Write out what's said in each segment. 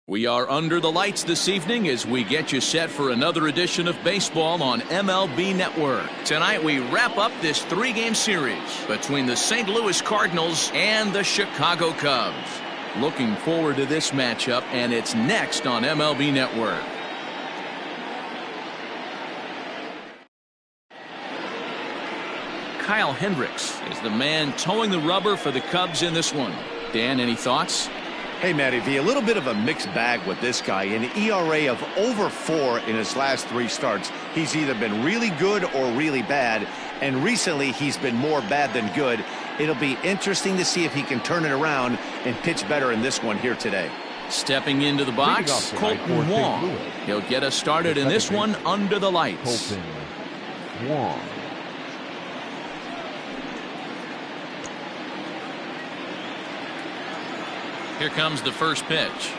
We are under the lights this evening as we get you set for another edition of baseball on MLB Network. Tonight we wrap up this three-game series between the St. Louis Cardinals and the Chicago Cubs. Looking forward to this matchup, and it's next on MLB Network. Kyle Hendricks is the man towing the rubber for the Cubs in this one. Dan, any thoughts? Hey, Matty V, a little bit of a mixed bag with this guy. An ERA of over 4 in his last 3 starts. He's either been really good or really bad, and recently he's been more bad than good. It'll be interesting to see if he can turn it around and pitch better in this one here today. Stepping into the box, Colton Wong. He'll get us started in this one under the lights. Colton Wong. Here comes the first pitch.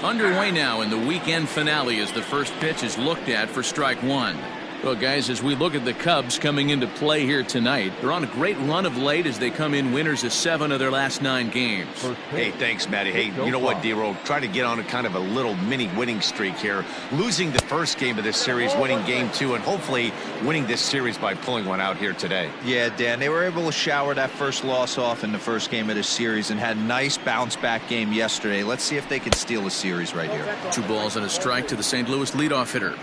Underway now in the weekend finale as the first pitch is looked at for strike one. Well, guys, as we look at the Cubs coming into play here tonight, they're on a great run of late as they come in winners of 7 of their last 9 games. Hey, thanks, Matty. Hey, you know what, D-Roll? Try to get on a kind of a little mini winning streak here. Losing the first game of this series, winning game 2, and hopefully winning this series by pulling one out here today. Yeah, Dan, they were able to shower that first loss off in the first game of this series and had a nice bounce-back game yesterday. Let's see if they can steal a series right here. 2 balls and a strike to the St. Louis leadoff hitter.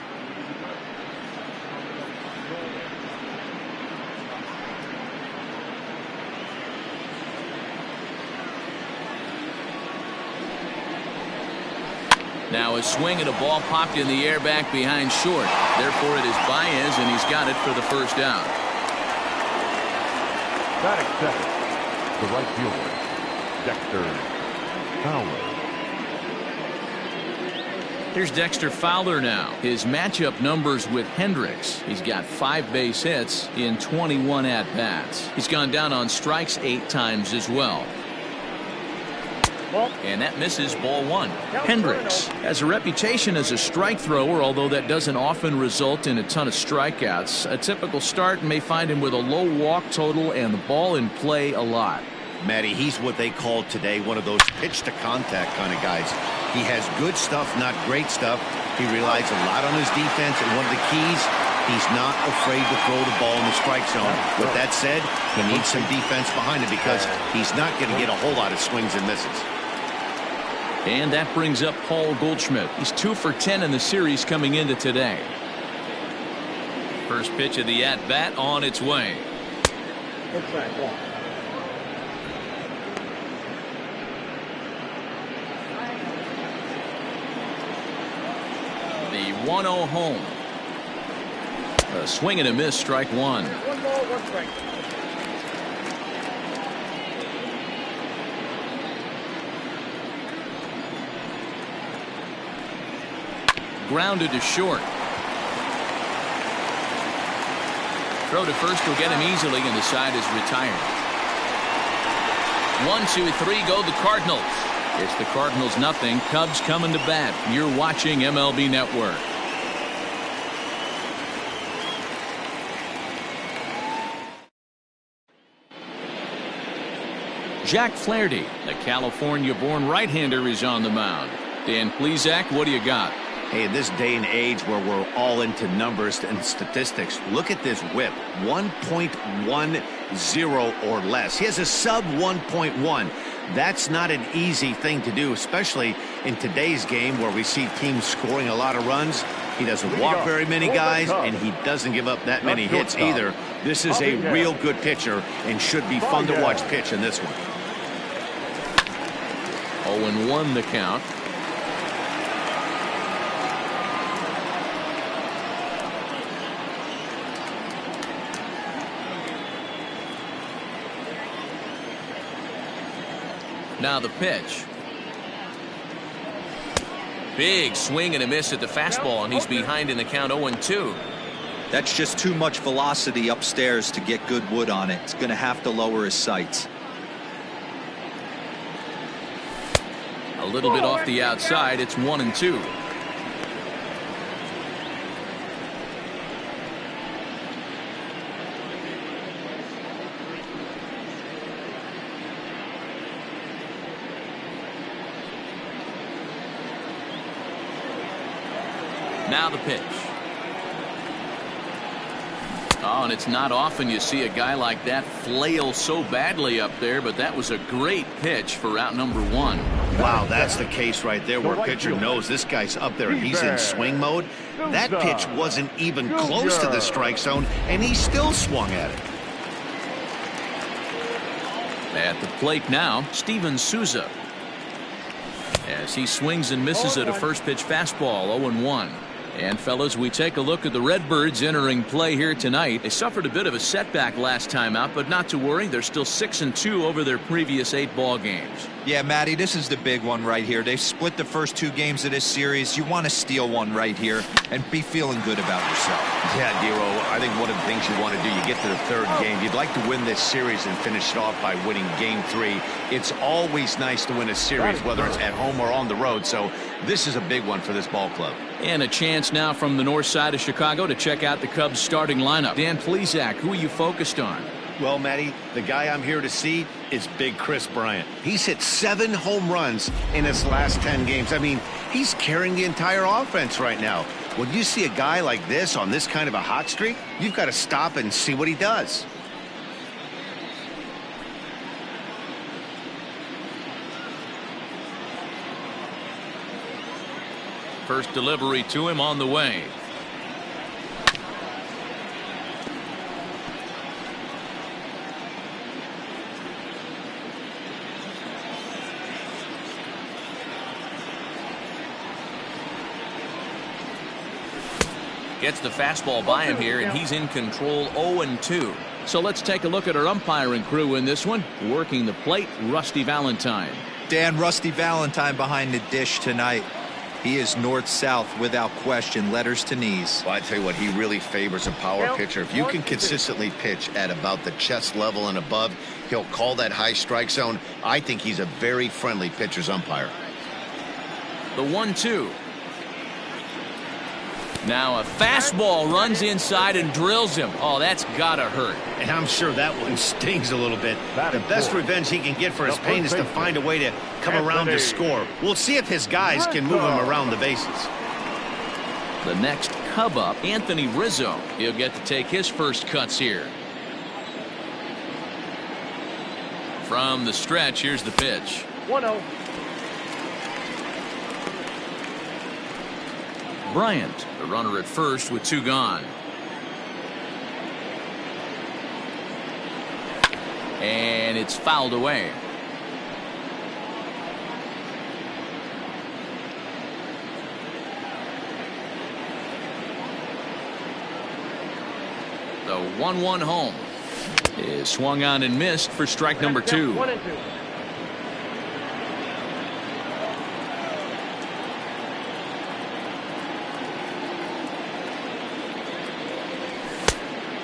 Now a swing and a ball popped in the air back behind short. Therefore it is Baez, and he's got it for the first out. Batting second, the right fielder, Dexter Fowler. Here's Dexter Fowler now. His matchup numbers with Hendricks. He's got 5 base hits in 21 at-bats. He's gone down on strikes 8 times as well. And that misses, ball 1. Hendricks has a reputation as a strike thrower, although that doesn't often result in a ton of strikeouts. A typical start may find him with a low walk total and the ball in play a lot. Matty, he's what they call today one of those pitch to contact kind of guys. He has good stuff, not great stuff. He relies a lot on his defense, and one of the keys, he's not afraid to throw the ball in the strike zone. With that said, he needs some defense behind him because he's not going to get a whole lot of swings and misses. And that brings up Paul Goldschmidt. He's 2 for 10 in the series coming into today. First pitch of the at-bat on its way. The 1-0 home. A swing and a miss, strike 1. 1 ball, 1 strike. Grounded to short. Throw to first will get him easily, and the side is retired. 1, 2, 3 go the Cardinals. It's the Cardinals nothing. Cubs coming to bat. You're watching MLB Network. Jack Flaherty, the California-born right-hander, is on the mound. Dan Plesac, what do you got? Hey, in this day and age where we're all into numbers and statistics, look at this whip. 1.10 or less. He has a sub 1.1. That's not an easy thing to do, especially in today's game where we see teams scoring a lot of runs. He doesn't walk very many guys, and he doesn't give up that many hits either. This is a real good pitcher and should be fun to watch pitch in this one. 0-1 the count. Now the pitch. Big swing and a miss at the fastball, and he's behind in the count 0-2. That's just too much velocity upstairs to get good wood on it. It's going to have to lower his sights. A little bit off the outside. It's 1-2. Now the pitch. Oh, and it's not often you see a guy like that flail so badly up there, but that was a great pitch for out number 1. Wow, that's the case right there where a pitcher knows this guy's up there and he's in swing mode. That pitch wasn't even close to the strike zone, and he still swung at it. At the plate now, Steven Souza. As he swings and misses at a first pitch fastball, 0-1. And fellas, we take a look at the Redbirds entering play here tonight. They suffered a bit of a setback last time out, but not to worry. They're still 6-2 over their previous 8 ball games. Yeah, Matty, this is the big one right here. They've split the first 2 games of this series. You want to steal one right here and be feeling good about yourself. Yeah, Dero, I think one of the things you want to do, you get to the 3rd game, you'd like to win this series and finish it off by winning game 3. It's always nice to win a series, whether it's at home or on the road, so this is a big one for this ball club. And a chance now from the north side of Chicago to check out the Cubs starting lineup. Dan Plesac, who are you focused on? Well, Matty, the guy I'm here to see is Big Chris Bryant. He's hit 7 home runs in his last 10 games. I mean, he's carrying the entire offense right now. When you see a guy like this on this kind of a hot streak, you've got to stop and see what he does. First delivery to him on the way. Gets the fastball by him here, and he's in control, 0-2. So let's take a look at our umpiring crew in this one. Working the plate, Rusty Valentine. Dan, Rusty Valentine behind the dish tonight. He is north-south without question, letters to knees. Well, I tell you what, he really favors a power pitcher. If you can consistently pitch at about the chest level and above, he'll call that high strike zone. I think he's a very friendly pitcher's umpire. The 1-2. Now a fastball runs inside and drills him. Oh, that's gotta hurt. And I'm sure that one stings a little bit. The best revenge he can get for his pain is to find a way to come around to score. We'll see if his guys can move him around the bases. The next Cub up, Anthony Rizzo. He'll get to take his first cuts here. From the stretch, here's the pitch. 1-0. Bryant, the runner at first with 2 gone. And it's fouled away. The 1-1 home is swung on and missed for strike number 2. 1-2.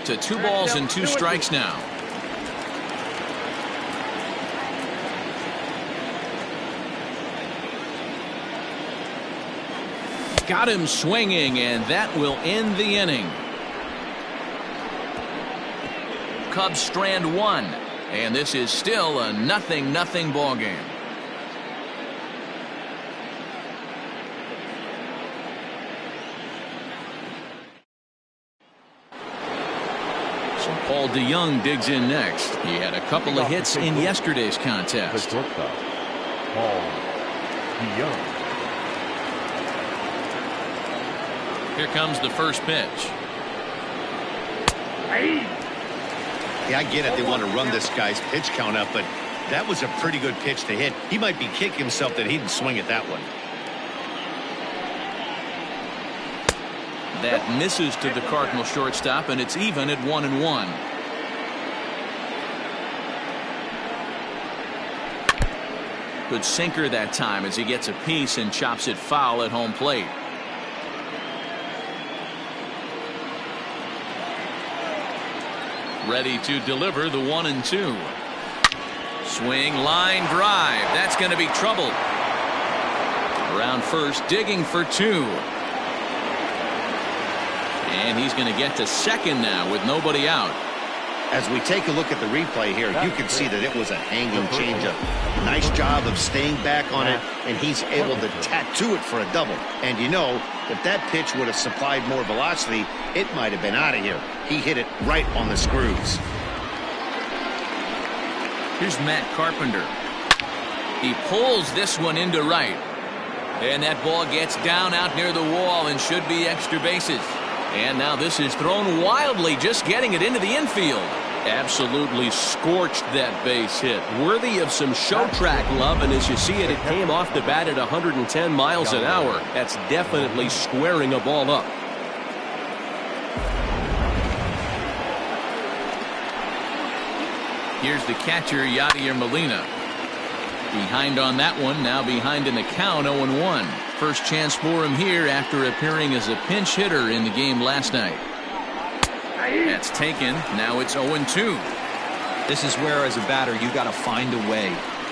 To 2 balls and 2 strikes now. Got him swinging, and that will end the inning. Cubs strand 1, and this is still a 0-0 ball game. Paul DeYoung digs in next. He had a couple of hits in yesterday's contest. Paul DeYoung. Here comes the first pitch. Yeah, I get it. They want to run this guy's pitch count up, but that was a pretty good pitch to hit. He might be kicking himself that he didn't swing at that one. That misses to the Cardinal shortstop, and it's even at 1-1. Good sinker that time as he gets a piece and chops it foul at home plate. Ready to deliver the 1-2. Swing, line drive. That's going to be trouble. Around first, digging for 2. And he's going to get to second now with nobody out. As we take a look at the replay here, you can see that it was a hanging changeup. Nice job of staying back on it, and he's able to tattoo it for a double. And you know, if that pitch would have supplied more velocity, it might have been out of here. He hit it right on the screws. Here's Matt Carpenter. He pulls this one into right. And that ball gets down out near the wall and should be extra bases. And now this is thrown wildly, just getting it into the infield. Absolutely scorched that base hit. Worthy of some show track love, and as you see it, it came off the bat at 110 miles an hour. That's definitely squaring a ball up. Here's the catcher, Yadier Molina. Behind on that one, now behind in the count, 0-1. First chance for him here after appearing as a pinch hitter in the game last night. That's taken. Now it's 0-2. This is where, as a batter, you got to find a way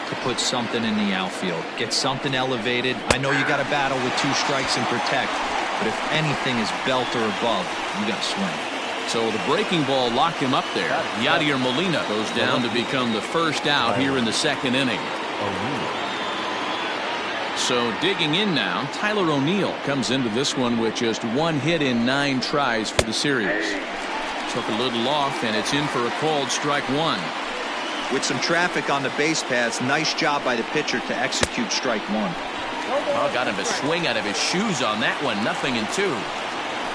to put something in the outfield. Get something elevated. I know you got to battle with 2 strikes and protect, but if anything is belt or above, you got to swing. So the breaking ball locked him up there. Yadier Molina goes down to become the first out here in the second inning. So digging in now, Tyler O'Neill comes into this one with just 1 hit in 9 tries for the series. Took a little off, and it's in for a called strike 1. With some traffic on the base paths, nice job by the pitcher to execute strike 1. Oh, got him to swing out of his shoes on that one. 0-2.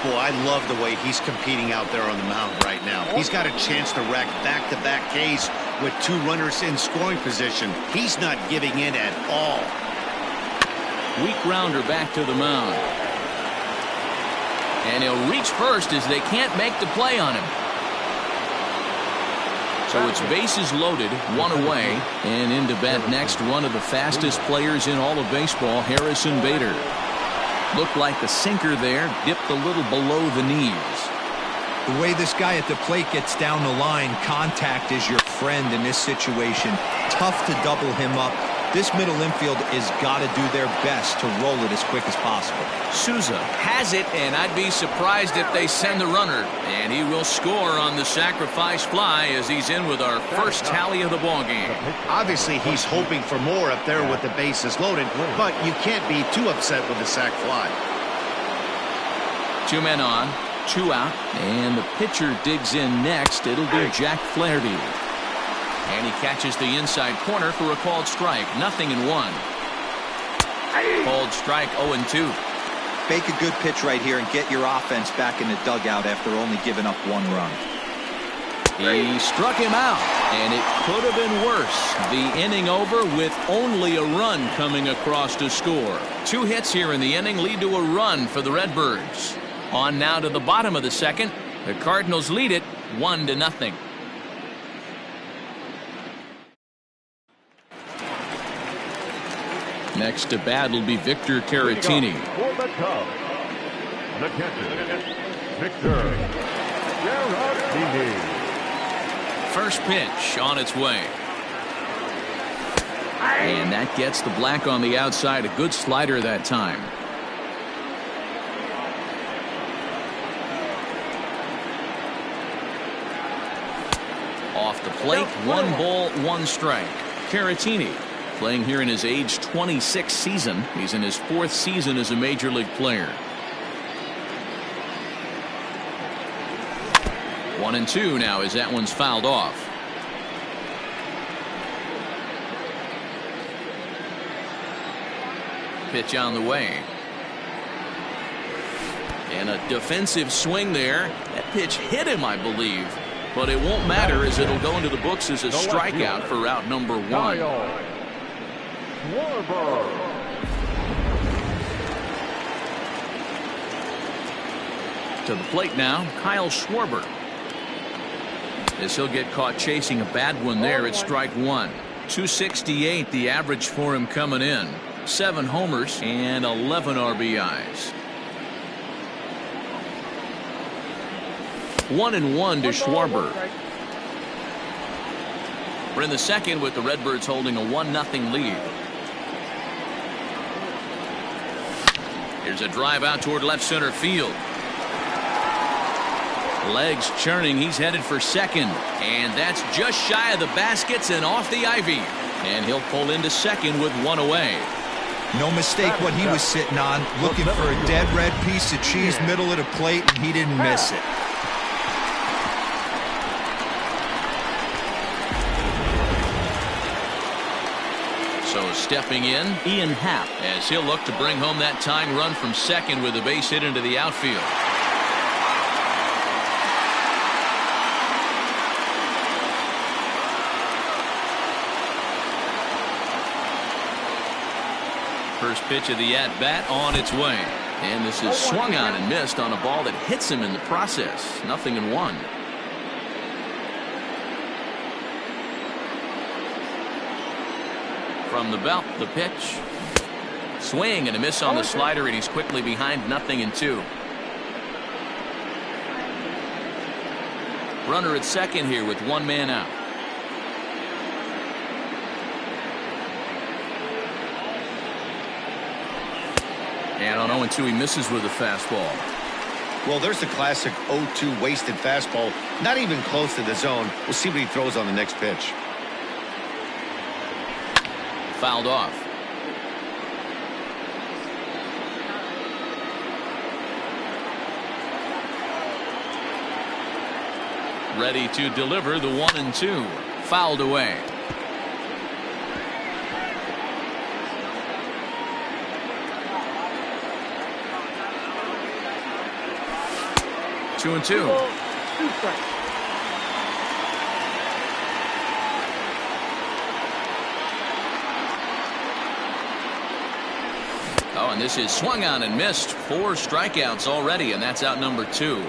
Boy, I love the way he's competing out there on the mound right now. He's got a chance to rack back-to-back Ks with 2 runners in scoring position. He's not giving in at all. Weak grounder back to the mound. And he'll reach first as they can't make the play on him. So it's bases loaded, 1 away, and into bat next, one of the fastest players in all of baseball, Harrison Bader. Looked like the sinker there, dipped a little below the knees. The way this guy at the plate gets down the line, contact is your friend in this situation. Tough to double him up. This middle infield is got to do their best to roll it as quick as possible. Souza has it, and I'd be surprised if they send the runner. And he will score on the sacrifice fly as he's in with our first tally of the ballgame. Obviously, he's hoping for more up there with the bases loaded, but you can't be too upset with the sac fly. 2 men on, 2 out, and the pitcher digs in next. It'll be Jack Flaherty. And he catches the inside corner for a called strike. 0-1. Called strike, 0-2. Make a good pitch right here and get your offense back in the dugout after only giving up 1 run. He struck him out, and it could have been worse. The inning over with only a run coming across to score. 2 hits here in the inning lead to a run for the Redbirds. On now to the bottom of the second. The Cardinals lead it 1-0. Next to bat will be Victor Caratini. For the Cubs, the catcher, Victor Caratini. First pitch on its way. And that gets the black on the outside. A good slider that time. Off the plate, 1 ball, 1 strike. Caratini playing here in his age 26 season. He's in his 4th season as a major league player. 1-2 now as that one's fouled off. Pitch on the way. And a defensive swing there. That pitch hit him, I believe. But it won't matter as it'll go into the books as a strikeout for route number 1. To the plate now, Kyle Schwarber. As he'll get caught chasing a bad one there at strike 1. 268 the average for him coming in. 7 homers and 11 RBIs. 1-1 to Schwarber. We're in the second with the Redbirds holding a 1-0 lead. Here's a drive out toward left center field. Legs churning. He's headed for second. And that's just shy of the baskets and off the ivy. And he'll pull into second with one away. No mistake what he was sitting on. Looking for a dead red piece of cheese middle of the plate, and he didn't miss it. So stepping in, Ian Happ, as he'll look to bring home that tying run from second with a base hit into the outfield. First pitch of the at-bat on its way. And this is swung on and missed on a ball that hits him in the process. 0-1. From the belt, the pitch. Swing and a miss on the slider, and he's quickly behind 0-2. Runner at second here with one man out. And on 0-2, he misses with a fastball. Well, there's the classic 0-2 wasted fastball. Not even close to the zone. We'll see what he throws on the next pitch. Fouled off. Ready to deliver the 1-2. Fouled away. Two and two. Oh, and this is swung on and missed. 4 strikeouts already, and that's out number 2.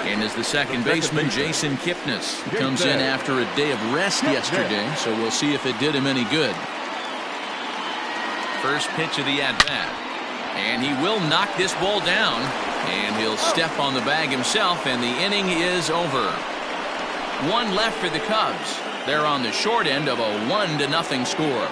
And is the second baseman, Jason Kipnis. He comes in after a day of rest yesterday, so we'll see if it did him any good. First pitch of the at-bat. And he will knock this ball down. And he'll step on the bag himself, and the inning is over. 1 left for the Cubs. They're on the short end of a 1-0 score.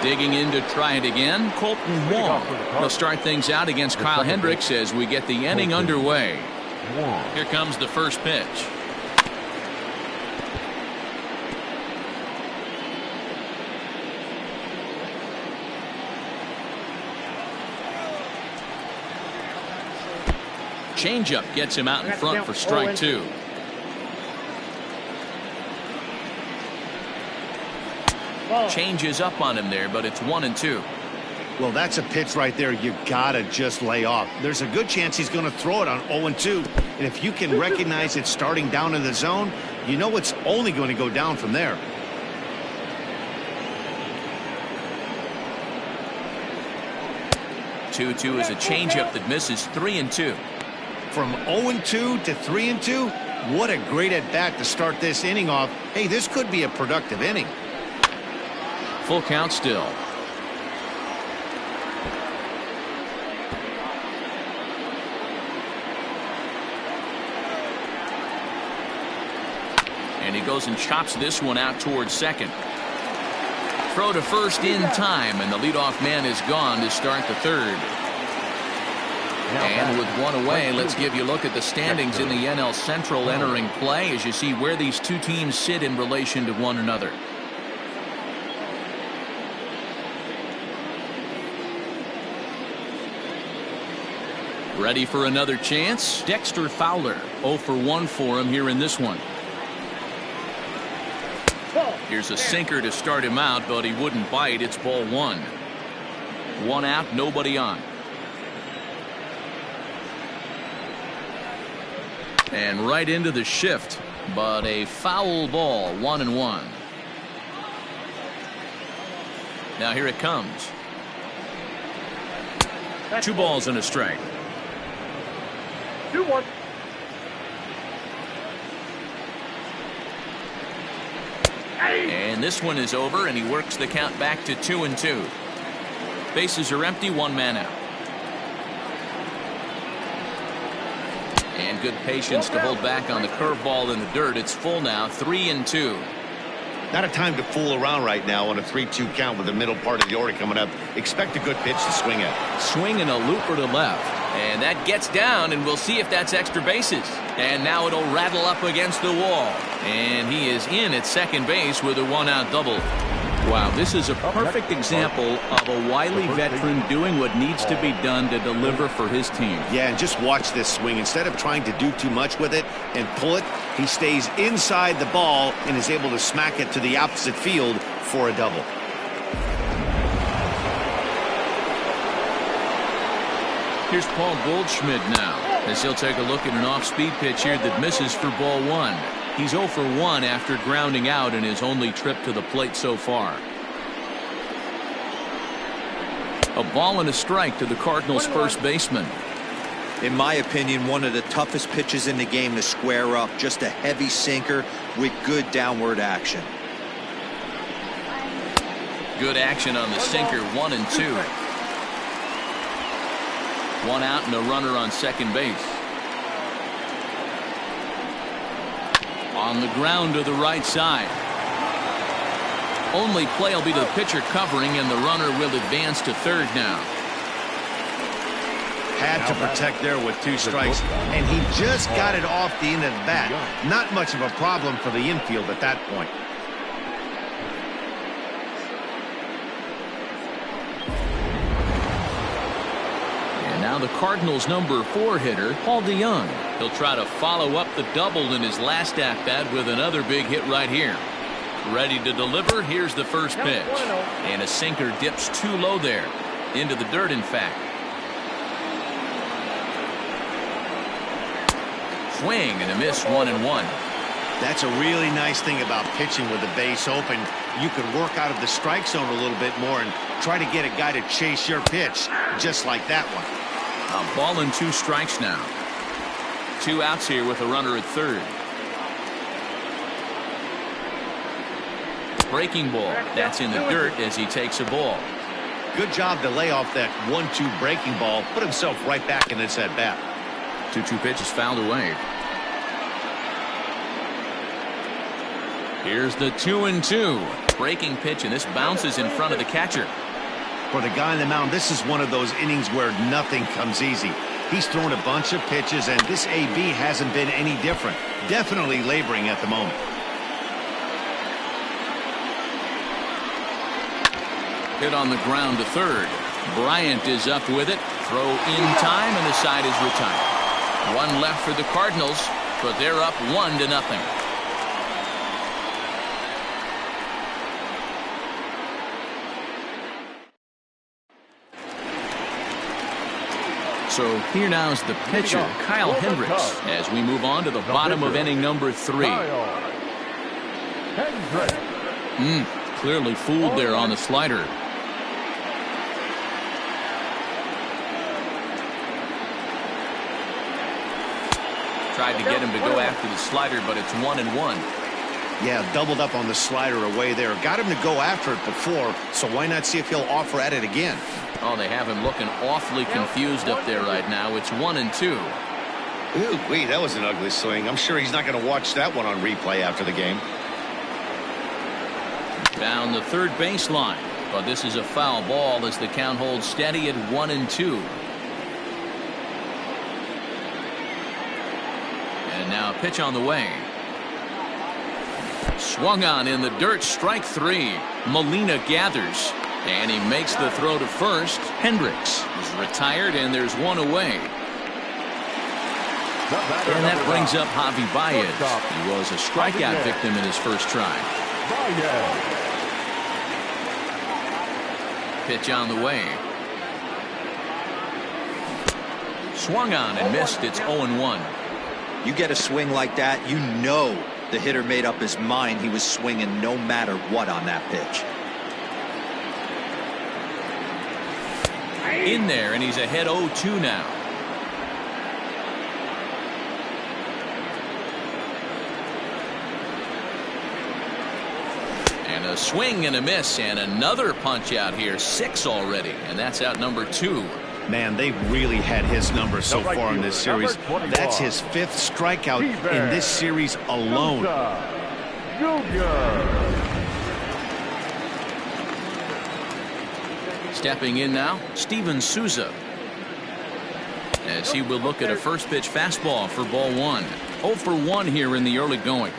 Digging in to try it again, Colton Wong. He'll start things out against Kyle Hendricks as we get the inning underway. Here comes the first pitch. Changeup gets him out in front for strike 2. Changes up on him there, but it's 1-2. Well, that's a pitch right there you gotta just lay off. There's a good chance he's going to throw it on 0-2. And if you can recognize it starting down in the zone, you know it's only going to go down from there. Two is a changeup that misses. 3-2. From 0-2 to 3-2, what a great at-bat to start this inning off. Hey, this could be a productive inning. Full count still. And he goes and chops this one out towards second. Throw to first in time, and the leadoff man is gone to start the third. And with one away, let's give you a look at the standings in the NL Central entering play as you see where these two teams sit in relation to one another. Ready for another chance? Dexter Fowler. 0 for 1 for him here in this one. Here's a sinker to start him out, but he wouldn't bite. It's ball 1. 1 out, nobody on. And right into the shift, but a foul ball. 1-1. Now here it comes. 2 balls and a strike. 2-1. And this one is over, and he works the count back to 2-2. Bases are empty, 1 man out. And good patience to hold back on the curveball in the dirt. It's full now, 3-2. Not a time to fool around right now on a 3-2 count with the middle part of the order coming up. Expect a good pitch to swing at. Swinging a looper to left. And that gets down, and we'll see if that's extra bases. And now it'll rattle up against the wall. And he is in at second base with a one-out double. Wow, this is a perfect example of a wily veteran doing what needs to be done to deliver for his team. Yeah, and just watch this swing. Instead of trying to do too much with it and pull it, he stays inside the ball and is able to smack it to the opposite field for a double. Here's Paul Goldschmidt now, as he'll take a look at an off-speed pitch here that misses for ball one. He's 0 for 1 after grounding out in his only trip to the plate so far. A ball and a strike to the Cardinals' first baseman. In my opinion, one of the toughest pitches in the game to square up. Just a heavy sinker with good downward action. Good action on the sinker, 1-2. One out and a runner on second base. On the ground to the right side. Only play will be to the pitcher covering, and the runner will advance to third now. Had to protect there with 2 strikes, and he just got it off the end of the bat. Not much of a problem for the infield at that point. And now the Cardinals' number 4 hitter, Paul DeYoung. He'll try to follow up the double in his last at-bat with another big hit right here. Ready to deliver. Here's the first pitch. And a sinker dips too low there. Into the dirt, in fact. Swing and a miss, 1-1. That's a really nice thing about pitching with the base open. You can work out of the strike zone a little bit more and try to get a guy to chase your pitch, just like that one. A ball and 2 strikes now. 2 outs here with a runner at third. Breaking ball. That's in the dirt as he takes a ball. Good job to lay off that 1-2 breaking ball. Put himself right back in this at-bat. 2-2 pitch is fouled away. Here's the 2-2. Breaking pitch, and this bounces in front of the catcher. For the guy on the mound, this is one of those innings where nothing comes easy. He's thrown a bunch of pitches, and this AB hasn't been any different. Definitely laboring at the moment. Hit on the ground to third. Bryant is up with it. Throw in time, and the side is retired. 1 left for the Cardinals, but they're up 1-0. So here now is the pitcher, Kyle Hendricks, as we move on to the bottom of inning number 3. Clearly fooled there on the slider. Tried to get him to go after the slider, but it's 1-1. Yeah, doubled up on the slider away there. Got him to go after it before, so why not see if he'll offer at it again? Oh, they have him looking awfully confused up there right now. It's 1-2. Ooh, wait, that was an ugly swing. I'm sure he's not going to watch that one on replay after the game. Down the third baseline, but this is a foul ball as the count holds steady at 1-2. And now a pitch on the way. Swung on in the dirt, strike 3. Molina gathers, and he makes the throw to first. Hendricks is retired, and there's 1 away. And that brings up Javi Baez. He was a strikeout victim in his first try. Pitch on the way. Swung on and missed. It's 0-1. You get a swing like that, you know the hitter made up his mind he was swinging no matter what on that pitch. In there, and he's ahead 0-2 now. And a swing and a miss, and another punch out here. 6 already, and that's out number 2. Man, they've really had his number so far in this series. That's his 5th strikeout in this series alone. Stepping in now, Steven Souza. As he will look at a first pitch fastball for ball 1. 0 for 1 here in the early going.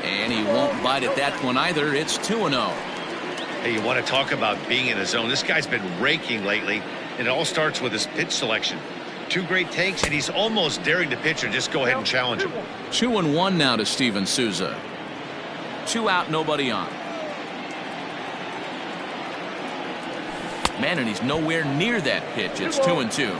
And he won't bite at that one either. It's 2-0. Hey, you want to talk about being in a zone? This guy's been raking lately, and it all starts with his pitch selection. 2 great takes, and he's almost daring the pitcher just go ahead and challenge him. 2-1 now to Steven Souza. 2 out, nobody on. Man, and he's nowhere near that pitch. It's 2-2.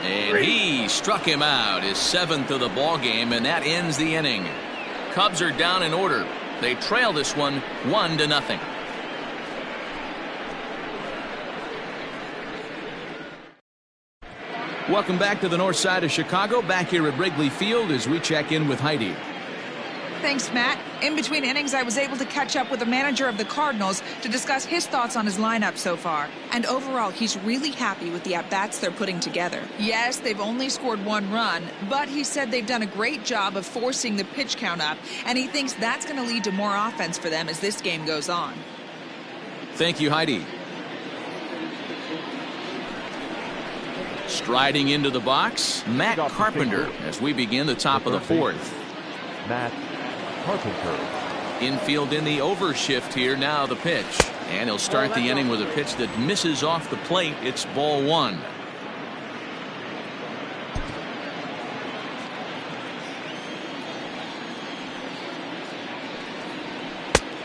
And he struck him out, his 7th of the ball game, and that ends the inning. Cubs are down in order. They trail this one 1-0. Welcome back to the north side of Chicago. Back here at Wrigley Field as we check in with Heidi. Thanks, Matt. In between innings, I was able to catch up with the manager of the Cardinals to discuss his thoughts on his lineup so far. And overall, he's really happy with the at-bats they're putting together. Yes, they've only scored 1 run, but he said they've done a great job of forcing the pitch count up, and he thinks that's going to lead to more offense for them as this game goes on. Thank you, Heidi. Striding into the box, Matt Carpenter as we begin the top of the 4th. Matt Carpenter. Infield in the overshift here. Now the pitch, and he'll start the inning with a pitch that misses off the plate. It's ball 1.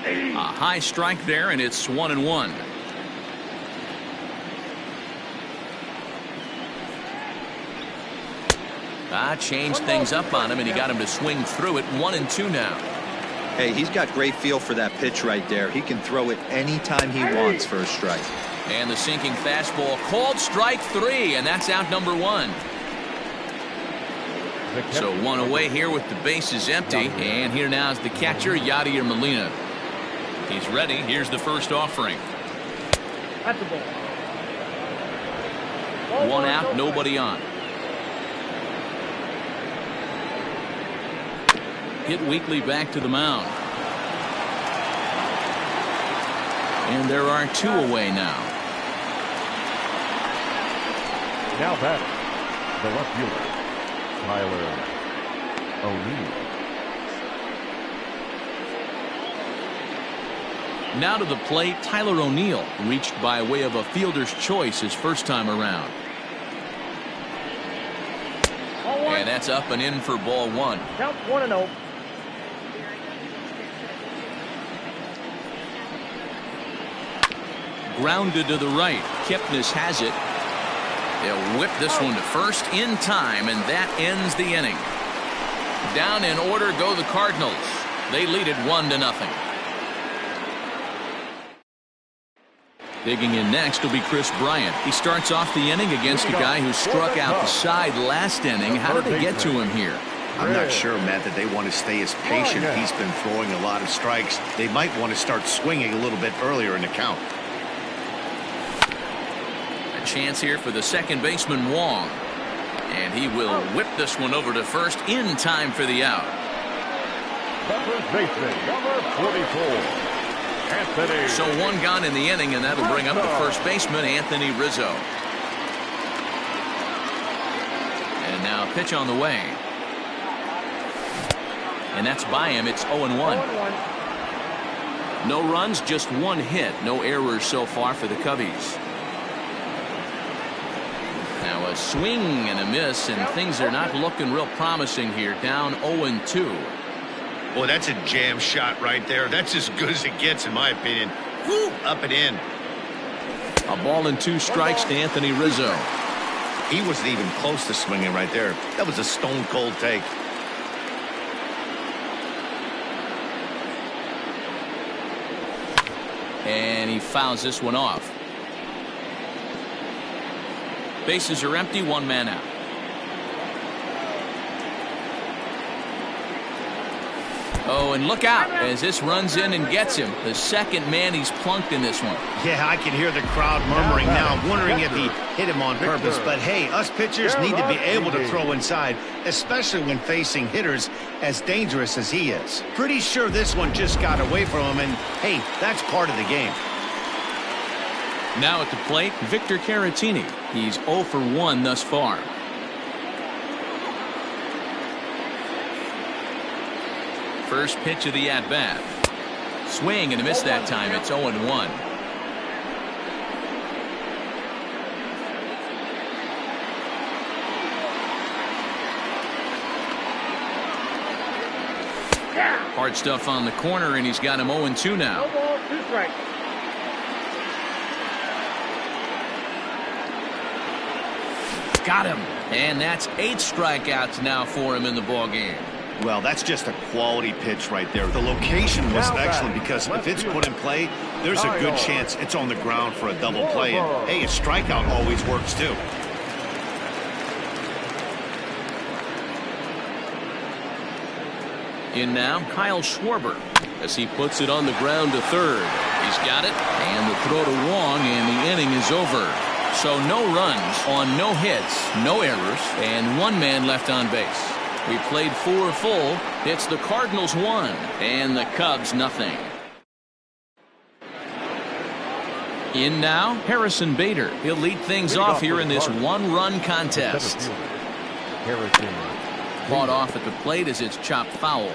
A high strike there, and it's 1-1. Changed things up on him, and he got him to swing through it. 1-2 now. Hey, he's got great feel for that pitch right there. He can throw it anytime he wants for a strike. And the sinking fastball called strike 3, and that's out number 1. So 1 away here with the bases empty, and here now is the catcher, Yadier Molina. He's ready. Here's the first offering. At the ball. 1 out, nobody on. Hit weakly back to the mound. And there are 2 away now. Now batting, the left fielder, Tyler O'Neill. Now to the plate, Tyler O'Neill, reached by way of a fielder's choice his first time around. And that's up and in for ball 1. Count 1-0. Grounded to the right. Kipnis has it. They'll whip this one to first in time, and that ends the inning. Down in order go the Cardinals. They lead it 1-0. Digging in next will be Chris Bryant. He starts off the inning against a guy who struck out the side last inning. How did they get to him here? I'm not sure, Matt, that they want to stay as patient. He's been throwing a lot of strikes. They might want to start swinging a little bit earlier in the count. A chance here for the second baseman, Wong. And he will whip this one over to first in time for the out. The first baseman, number 44. Anthony. So 1 gone in the inning, and that'll bring up the first baseman, Anthony Rizzo. And now pitch on the way. And that's by him. It's 0-1. No runs, just 1 hit. No errors so far for the Cubbies. Now a swing and a miss, and things are not looking real promising here. Down 0-2. Boy, that's a jam shot right there. That's as good as it gets, in my opinion. Woo, up and in. A ball and 2 strikes to Anthony Rizzo. He wasn't even close to swinging right there. That was a stone cold take. And he fouls this one off. Bases are empty, 1 man out. Oh, and look out as this runs in and gets him. The second man he's plunked in this one. Yeah, I can hear the crowd murmuring now, wondering if he hit him on purpose. But hey, us pitchers need to be able to throw inside, especially when facing hitters as dangerous as he is. Pretty sure this one just got away from him, and hey, that's part of the game. Now at the plate, Victor Caratini. He's 0 for 1 thus far. First pitch of the at-bat. Swing and a miss that time. It's 0-1. Hard stuff on the corner, and he's got him 0-2 now. No ball, 2 strikes. Got him. And that's 8 strikeouts now for him in the ballgame. Well, that's just a quality pitch right there. The location was excellent because if it's put in play, there's a good chance it's on the ground for a double play. And, hey, a strikeout always works, too. In now, Kyle Schwarber as he puts it on the ground to third. He's got it, and the throw to Wong, and the inning is over. So no runs on no hits, no errors, and 1 man left on base. We played 4 full. It's the Cardinals 1 and the Cubs nothing. In now, Harrison Bader. He'll lead things off here in this 1-run contest. Fought off at the plate as it's chopped foul.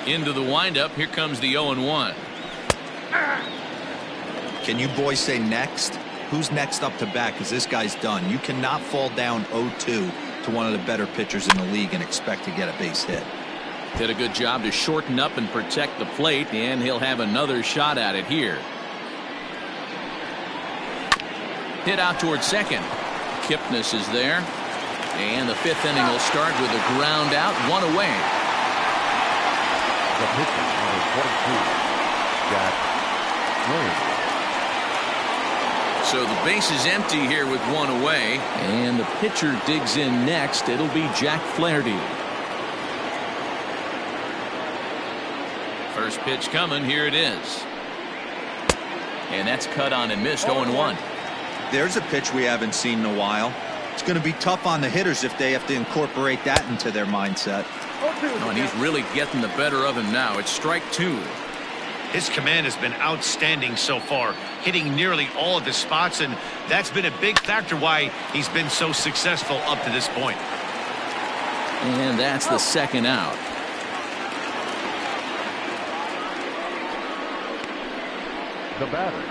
Into the windup. Here comes the 0-1. Can you boys say next? Who's next up to bat? Because this guy's done. You cannot fall down 0-2 to one of the better pitchers in the league and expect to get a base hit. Did a good job to shorten up and protect the plate, and he'll have another shot at it here. Hit out towards second. Kipnis is there. And the 5th inning will start with a ground out, 1 away. The pitcher, number 22, Jack Williams. So the base is empty here with 1 away, and the pitcher digs in next. It'll be Jack Flaherty. First pitch coming. Here it is. And that's cut on and missed. 0-1. There's a pitch we haven't seen in a while. It's going to be tough on the hitters if they have to incorporate that into their mindset. Oh, and he's really getting the better of him now. It's strike 2. His command has been outstanding so far, hitting nearly all of his spots, and that's been a big factor why he's been so successful up to this point. And that's the second out. The batter,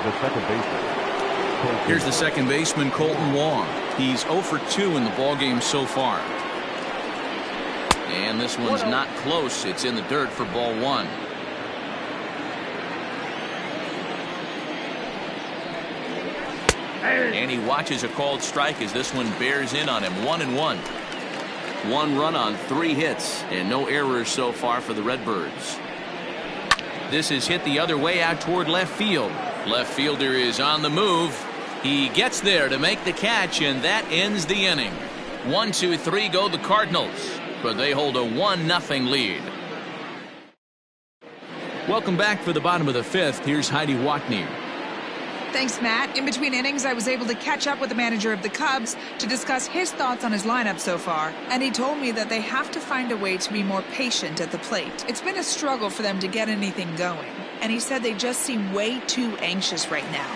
the second baseman. Here's the second baseman, Colton Wong. He's 0 for 2 in the ballgame so far. And this one's not close. It's in the dirt for ball 1. And he watches a called strike as this one bears in on him. 1-1. 1 run on 3 hits and no errors so far for the Redbirds. This is hit the other way out toward left field. Left fielder is on the move. He gets there to make the catch, and that ends the inning. 1, 2, 3 go the Cardinals, but they hold a 1-0 lead. Welcome back for the bottom of the 5th. Here's Heidi Watney. Thanks, Matt. In between innings, I was able to catch up with the manager of the Cubs to discuss his thoughts on his lineup so far. And he told me that they have to find a way to be more patient at the plate. It's been a struggle for them to get anything going. And he said they just seem way too anxious right now.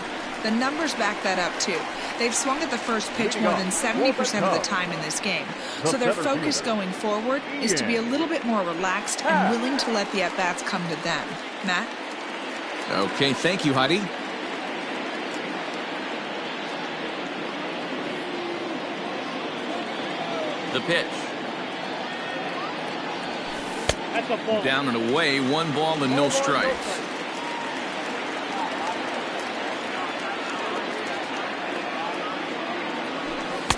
The numbers back that up, too. They've swung at the first pitch more than 70% of the time in this game. So their focus going forward is to be a little bit more relaxed and willing to let the at-bats come to them. Matt? Okay, thank you, Heidi. The pitch. That's a ball. Down and away, 1 ball and no strikes.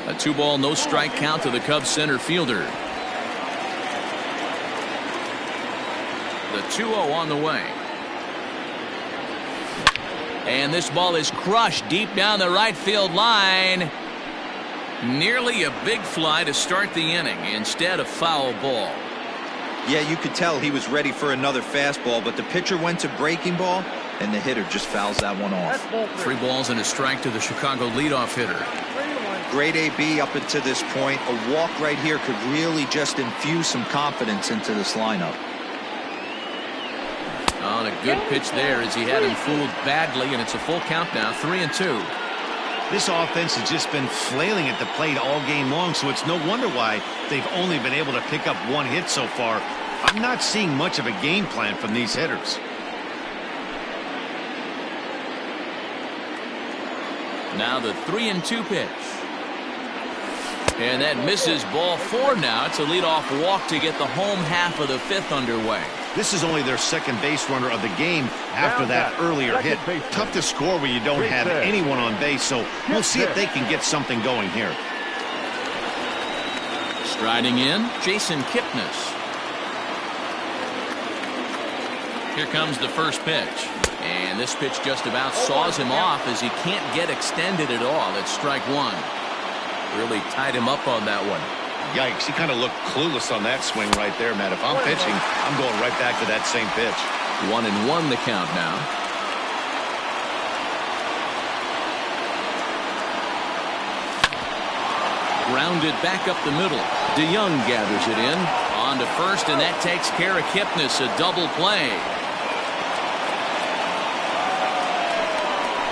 A 2-ball, no strike count to the Cubs center fielder. The 2-0 on the way. And this ball is crushed deep down the right field line. Nearly a big fly to start the inning instead of foul ball. Yeah, you could tell he was ready for another fastball, but the pitcher went to breaking ball, and the hitter just fouls that one off. 3 balls and a strike to the Chicago leadoff hitter. Great AB up until this point. A walk right here could really just infuse some confidence into this lineup. On a good pitch there as he had him fooled badly, and it's a full count now, 3-2. This offense has just been flailing at the plate all game long, so it's no wonder why they've only been able to pick up 1 hit so far. I'm not seeing much of a game plan from these hitters. Now the 3-2 pitch. And that misses, ball 4 now. It's a leadoff walk to get the home half of the 5th underway. This is only their second base runner of the game after that earlier hit. Tough to score when you don't have anyone on base, so we'll see if they can get something going here. Striding in, Jason Kipnis. Here comes the first pitch. And this pitch just about saws him off as he can't get extended at all. It's strike 1. Really tied him up on that one. Yikes, he kind of looked clueless on that swing right there, Matt. If I'm pitching, I'm going right back to that same pitch. 1-1 the count now. Grounded back up the middle. DeYoung gathers it in. On to first, and that takes care of Kipnis. A double play.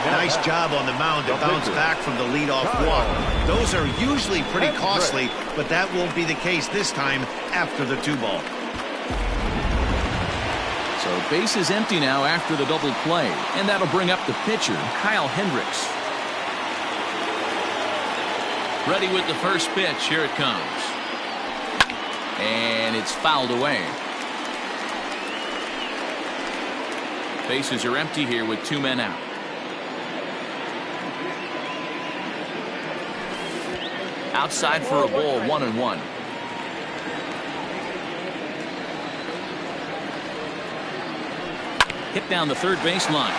Nice job on the mound to bounce back from the leadoff walk. Those are usually pretty costly, but that won't be the case this time after the 2 ball. So base is empty now after the double play, and that'll bring up the pitcher, Kyle Hendricks. Ready with the first pitch. Here it comes. And it's fouled away. Bases are empty here with 2 men out. Outside for a ball, 1-1. Hit down the third baseline.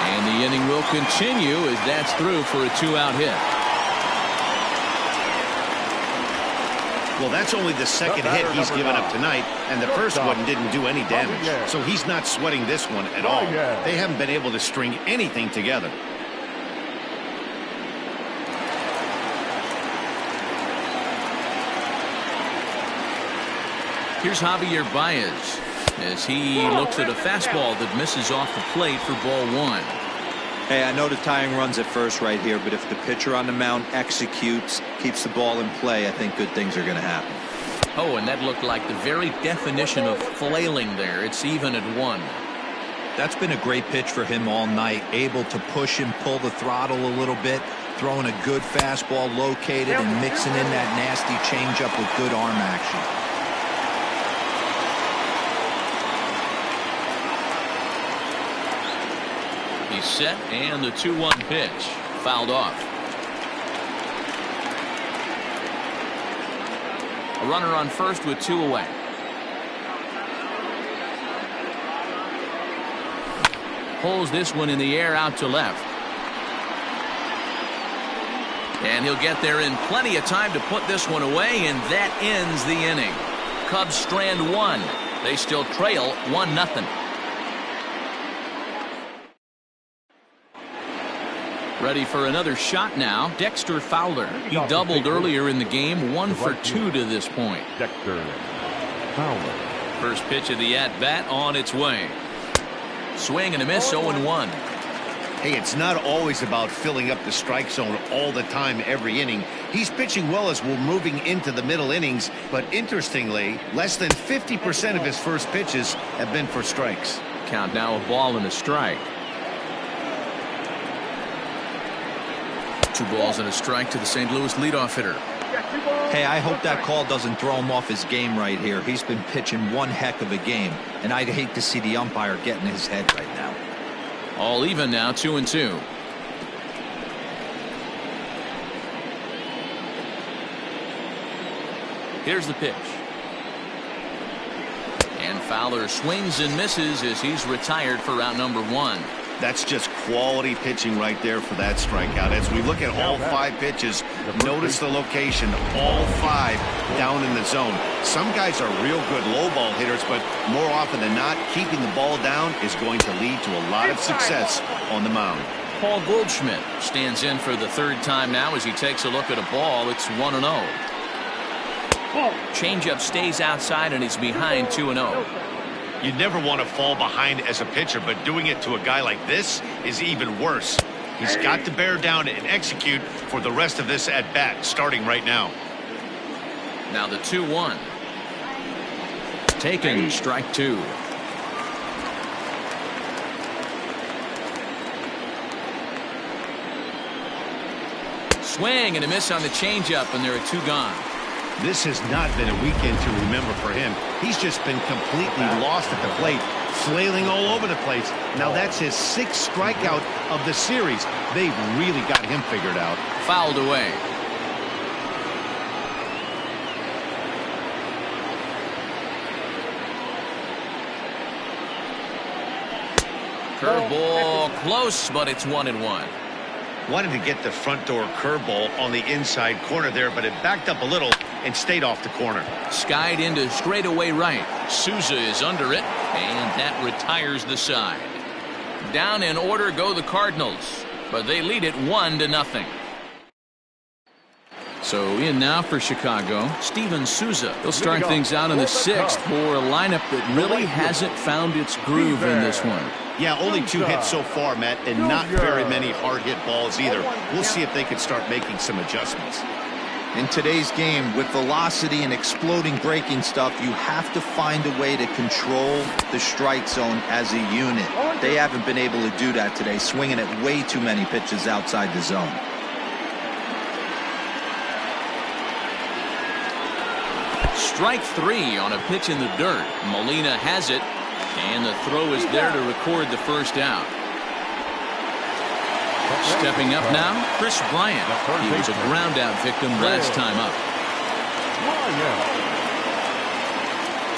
And the inning will continue as that's through for a 2-out hit. Well, that's only the second hit he's given up tonight, and the first one didn't do any damage. So he's not sweating this one at all. They haven't been able to string anything together. Here's Javier Baez as he looks at a fastball that misses off the plate for ball 1. Hey, I know the tying runs at first right here, but if the pitcher on the mound executes, keeps the ball in play, I think good things are going to happen. Oh, and that looked like the very definition of flailing there. It's even at 1. That's been a great pitch for him all night, able to push and pull the throttle a little bit, throwing a good fastball located and mixing in that nasty changeup with good arm action. He's set, and the 2-1 pitch fouled off. A runner on first with 2 away. Pulls this one in the air out to left. And he'll get there in plenty of time to put this one away, and that ends the inning. Cubs strand 1. They still trail 1-0. Ready for another shot now. Dexter Fowler. He doubled earlier in the game. 1 for 2 to this point. Dexter Fowler. First pitch of the at-bat on its way. Swing and a miss, 0-1. Hey, it's not always about filling up the strike zone all the time every inning. He's pitching well as we're moving into the middle innings, but interestingly, less than 50% of his first pitches have been for strikes. Count now, a ball and a strike. 2 balls and a strike to the St. Louis leadoff hitter. Hey, I hope that call doesn't throw him off his game right here. He's been pitching one heck of a game, and I'd hate to see the umpire get in his head right now. All even now, 2-2. Here's the pitch. And Fowler swings and misses as he's retired for round number 1. That's just quality pitching right there for that strikeout. As we look at all 5 pitches, notice the location, all 5 down in the zone. Some guys are real good low ball hitters, but more often than not, keeping the ball down is going to lead to a lot of success on the mound. Paul Goldschmidt stands in for the 3rd time now as he takes a look at a ball. It's 1-0. Changeup stays outside and he's behind 2-0. You never want to fall behind as a pitcher, but doing it to a guy like this is even worse. He's got to bear down and execute for the rest of this at bat, starting right now. Now the 2-1. Taken, strike 2. Swing and a miss on the changeup, and there are 2 gone. This has not been a weekend to remember for him. He's just been completely lost at the plate, flailing all over the place. Now that's his 6th strikeout of the series. They've really got him figured out. Fouled away. Curveball close, but it's 1-1. Wanted to get the front door curveball on the inside corner there, but it backed up a little and stayed off the corner. Skied into straightaway right. Souza is under it, and that retires the side. Down in order go the Cardinals, but they lead it 1-0. So in now for Chicago, Steven Souza. He'll start things out in the 6th for a lineup that really hasn't found its groove in this one. Yeah, only 2 hits so far, Matt, and not very many hard hit balls either. We'll see if they can start making some adjustments. In today's game, with velocity and exploding breaking stuff, you have to find a way to control the strike zone as a unit. They haven't been able to do that today, swinging at way too many pitches outside the zone. Strike 3 on a pitch in the dirt. Molina has it, and the throw is there to record the 1st out. Stepping up now, Chris Bryant. He was a ground-out victim last time up.